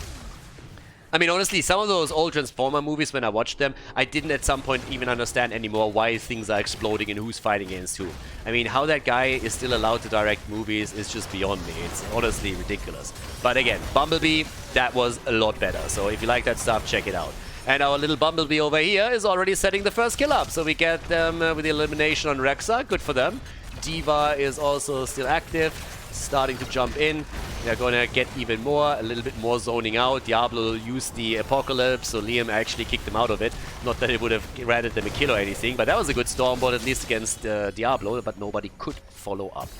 I mean, honestly, some of those old Transformer movies, when I watched them, I didn't at some point even understand anymore why things are exploding and who's fighting against who. I mean, how that guy is still allowed to direct movies is just beyond me. It's honestly ridiculous. But again, Bumblebee, that was a lot better. So if you like that stuff, check it out. And our little Bumblebee over here is already setting the first kill up. So we get them with the elimination on Rexa. Good for them. D.Va is also still active, starting to jump in. They're going to get even more, a little bit more zoning out. Diablo used the Apocalypse, so Liam actually kicked them out of it. Not that it would have granted them a kill or anything, but that was a good Stormbolt, at least against Diablo, but nobody could follow up.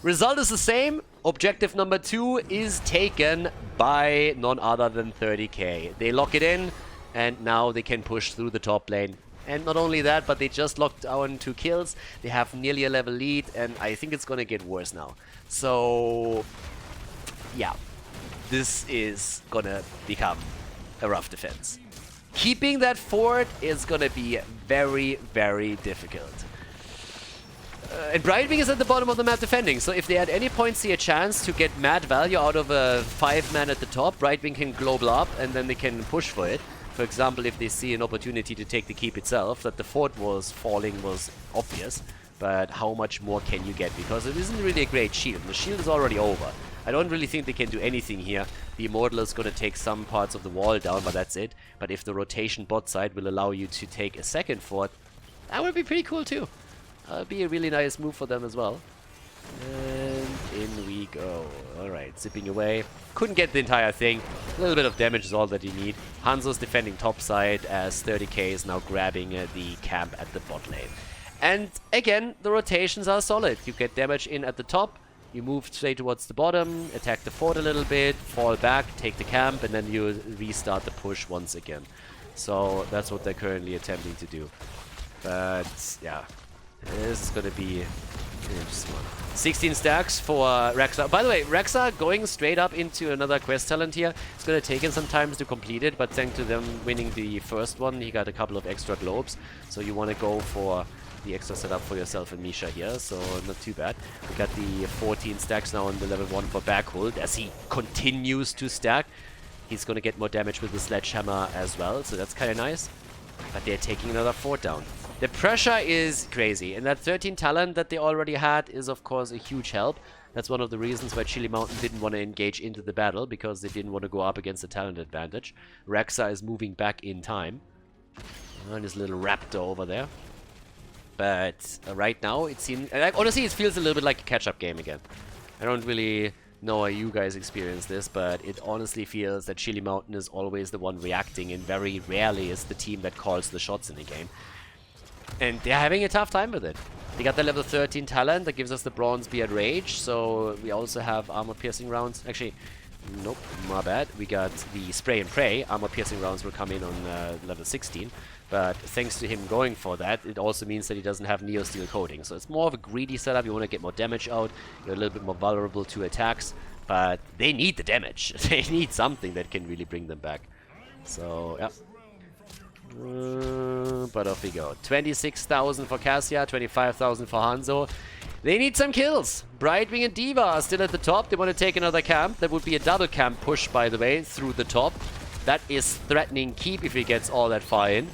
Result is the same. Objective number 2 is taken by none other than 30k. They lock it in, and now they can push through the top lane. And not only that, but they just locked down 2 kills. They have nearly a level lead, and I think it's going to get worse now. So yeah, this is gonna become a rough defense. Keeping that fort is gonna be very, very difficult. And Brightwing is at the bottom of the map defending, so if they at any point see a chance to get mad value out of a 5-man at the top, Brightwing can global up and then they can push for it. For example, if they see an opportunity to take the keep itself, that the fort was falling was obvious, but how much more can you get? Because it isn't really a great shield. The shield is already over. I don't really think they can do anything here. The Immortal is going to take some parts of the wall down, but that's it. But if the rotation bot side will allow you to take a second fort, that would be pretty cool too. That would be a really nice move for them as well. And in we go. Alright, zipping away. Couldn't get the entire thing. A little bit of damage is all that you need. Hanzo's defending top side as 30k is now grabbing the camp at the bot lane. And again, the rotations are solid. You get damage in at the top. You move straight towards the bottom, attack the fort a little bit, fall back, take the camp, and then you restart the push once again. So that's what they're currently attempting to do. But yeah, this is going to be an interesting one. 16 stacks for Rexa. By the way, Rexa going straight up into another quest talent here. It's going to take him some time to complete it, but thanks to them winning the first one, he got a couple of extra globes. So you want to go for the extra setup for yourself and Misha here, so not too bad. We got the 14 stacks now on the level 1 for Backhold as he continues to stack. He's going to get more damage with the sledgehammer as well, so that's kind of nice. But they're taking another fort down. The pressure is crazy, and that 13 talent that they already had is of course a huge help. That's one of the reasons why Chili Mountain didn't want to engage into the battle, because they didn't want to go up against the talent advantage. Rexa is moving back in time. And his little raptor over there. But right now, it seems... honestly, it feels a little bit like a catch-up game again. I don't really know how you guys experience this, but it honestly feels that Chili Mountain is always the one reacting, and very rarely is the team that calls the shots in the game. And they're having a tough time with it. They got the level 13 talent that gives us the Bronze Beard Rage, so we also have armor-piercing rounds. Actually, nope, my bad. We got the Spray and Pray. Armor-piercing rounds will come in on level 16. But thanks to him going for that, it also means that he doesn't have Neo Steel coating. So it's more of a greedy setup. You want to get more damage out. You're a little bit more vulnerable to attacks. But they need the damage. They need something that can really bring them back. So, yeah. But off we go. 26,000 for Cassia, 25,000 for Hanzo. They need some kills. Brightwing and D.Va are still at the top. They want to take another camp. That would be a double camp push, by the way, through the top. That is threatening Keep if he gets all that far in.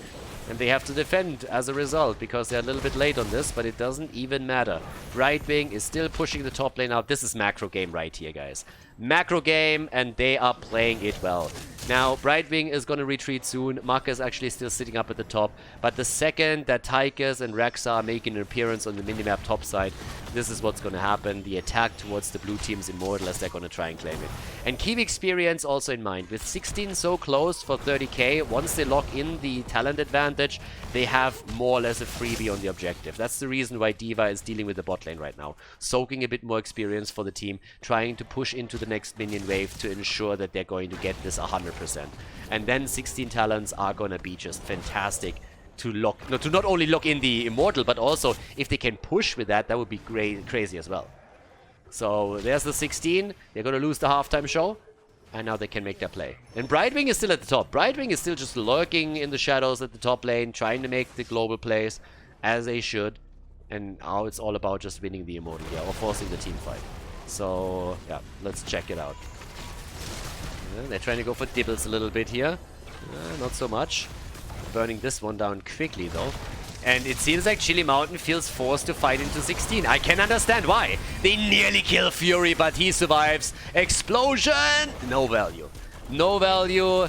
And they have to defend as a result, because they're a little bit late on this, but it doesn't even matter. Brightwing is still pushing the top lane out. This is macro game right here, guys. Macro game, and they are playing it well. Now, Brightwing is going to retreat soon. Maka is actually still sitting up at the top. But the second that Tychus and Rexa are making an appearance on the minimap top side, this is what's going to happen. The attack towards the blue team's Immortal, as they're going to try and claim it. And keep experience also in mind. With 16 so close for 30k, once they lock in the talent advantage, they have more or less a freebie on the objective. That's the reason why D.Va is dealing with the bot lane right now. Soaking a bit more experience for the team, trying to push into the next minion wave to ensure that they're going to get this 100%. And then 16 talents are going to be just fantastic to lock, no, to not only lock in the Immortal, but also if they can push with that, that would be great, crazy as well. So there's the 16. They're going to lose the halftime show. And now they can make their play. And Brightwing is still at the top. Brightwing is still just lurking in the shadows at the top lane, trying to make the global plays as they should. And now it's all about just winning the Immortal here, or forcing the team fight. So, yeah, let's check it out. Yeah, they're trying to go for dibbles a little bit here. Not so much. Burning this one down quickly, though. And it seems like Chili Mountain feels forced to fight into 16. I can understand why. They nearly kill Fury, but he survives. Explosion! No value. No value.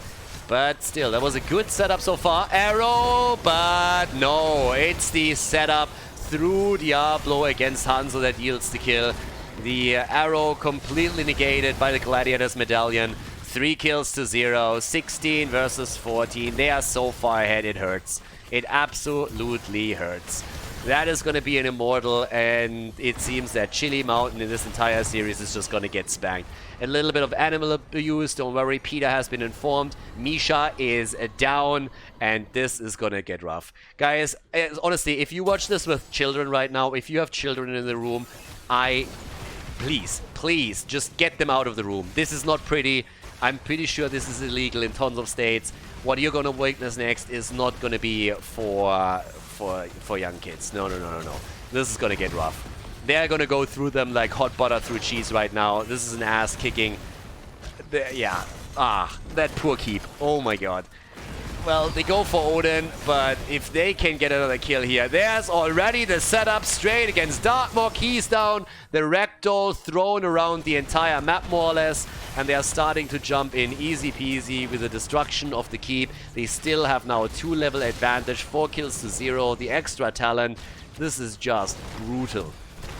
But still, that was a good setup so far. Arrow, but no. It's the setup through Diablo against Hanzo that yields the kill. The arrow completely negated by the Gladiator's Medallion. 3 kills to 0. 16 versus 14. They are so far ahead, it hurts. It absolutely hurts. That is going to be an Immortal, and it seems that Chili Mountain in this entire series is just going to get spanked. A little bit of animal abuse, don't worry, Peter has been informed. Misha is down, and this is going to get rough. Guys, honestly, if you watch this with children right now, if you have children in the room, please, just get them out of the room. This is not pretty. I'm pretty sure this is illegal in tons of states. What you're gonna witness next is not gonna be for young kids. No. This is gonna get rough. They're gonna go through them like hot butter through cheese right now. This is an ass kicking. Yeah. That poor Keep. Oh my god. Well, they go for Odin, but if they can get another kill here, there's already the setup straight against Darkmoor. Keys down, the Ragdoll thrown around the entire map more or less, and they are starting to jump in easy peasy with the destruction of the Keep. They still have now a 2-level advantage, 4 kills to 0, the extra talent. This is just brutal.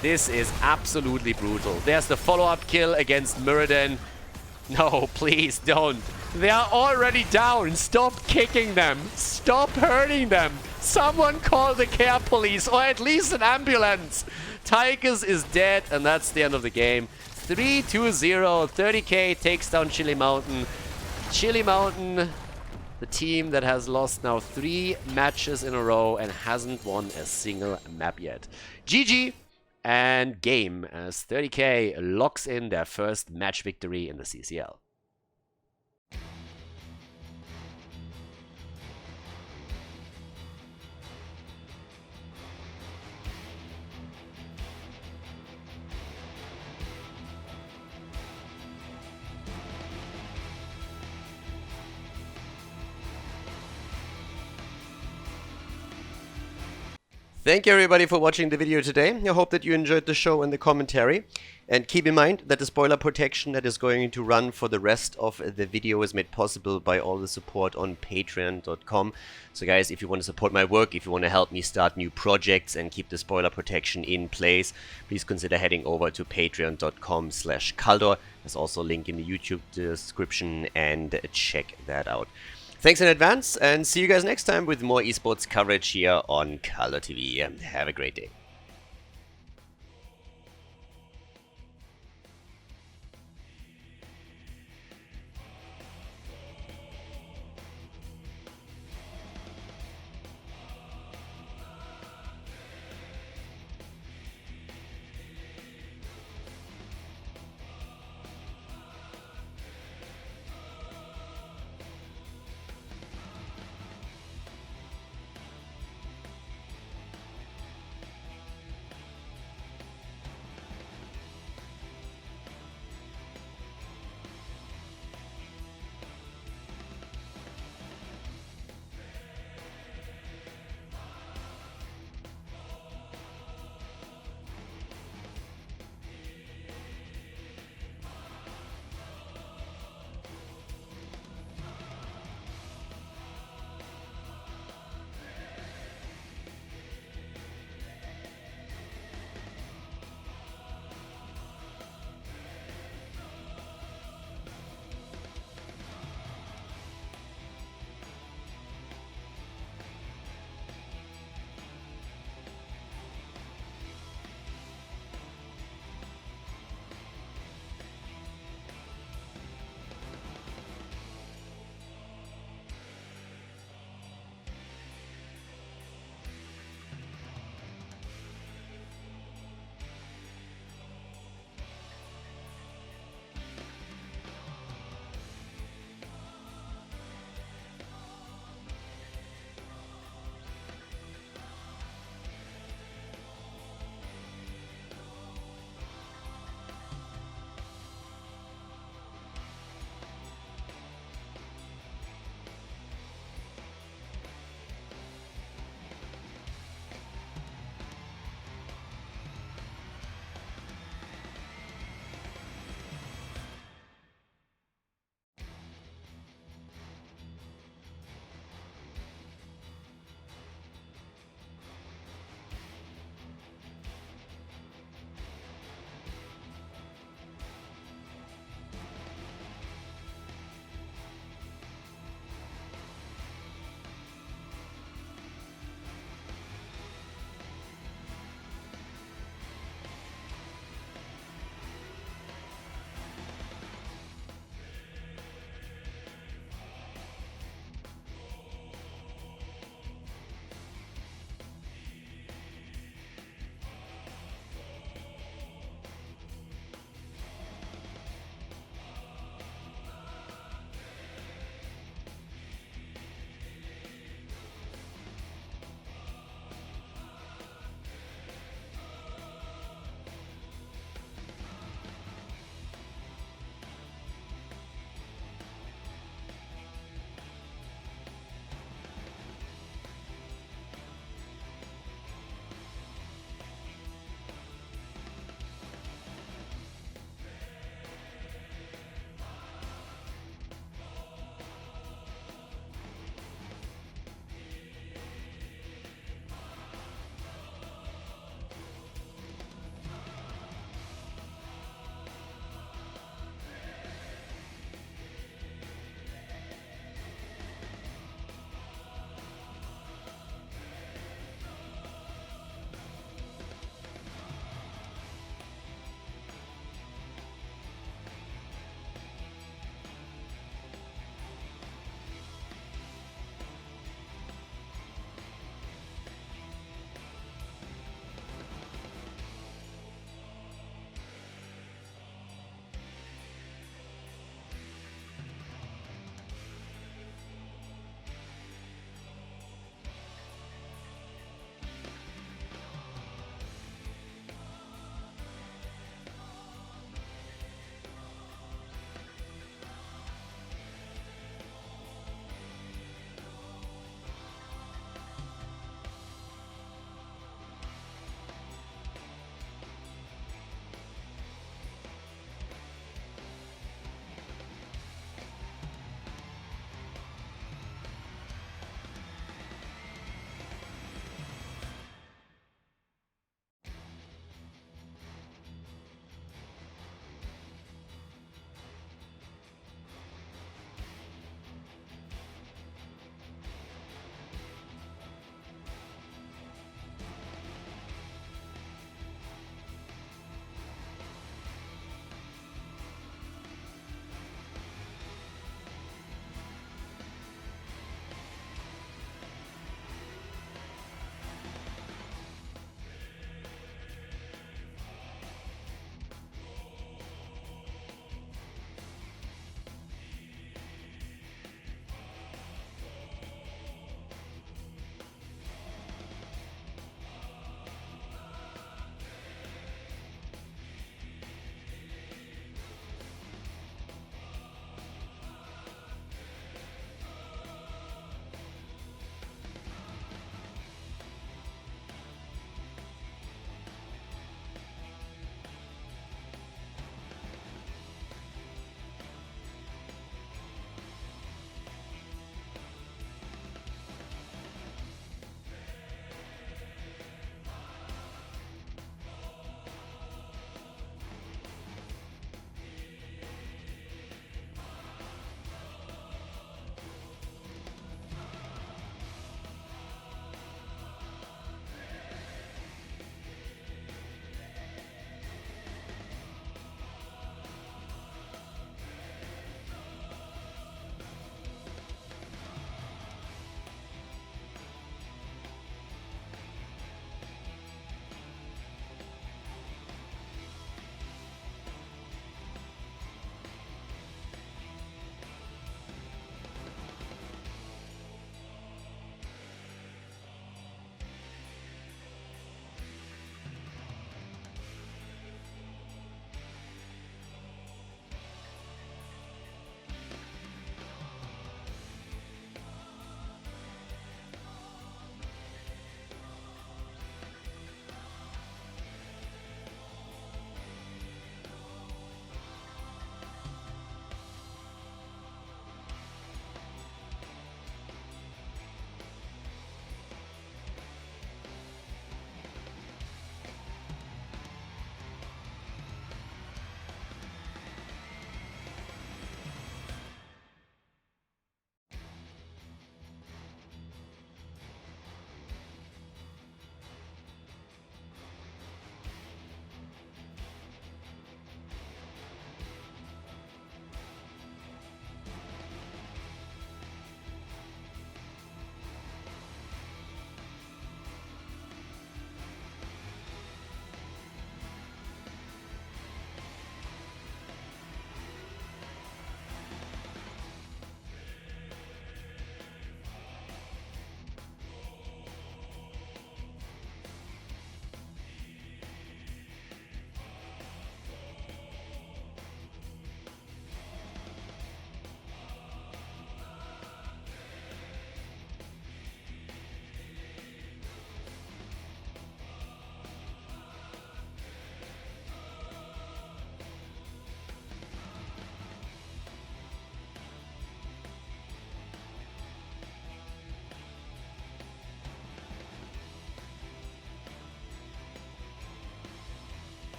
This is absolutely brutal. There's the follow-up kill against Muradin. No, please don't. They are already down. Stop kicking them. Stop hurting them. Someone call the care police, or at least an ambulance. Tychus is dead, and that's the end of the game. 3-2-0. 30k takes down Chili Mountain. Chili Mountain, the team that has lost now 3 matches in a row and hasn't won a single map yet. GG and game, as 30k locks in their first match victory in the CCL. Thank you everybody for watching the video today. I hope that you enjoyed the show and the commentary. And keep in mind that the spoiler protection that is going to run for the rest of the video is made possible by all the support on patreon.com. So guys, if you want to support my work, if you want to help me start new projects and keep the spoiler protection in place, please consider heading over to patreon.com/Khaldor. There's also a link in the YouTube description, and check that out. Thanks in advance, and see you guys next time with more esports coverage here on Khaldor TV. Have a great day.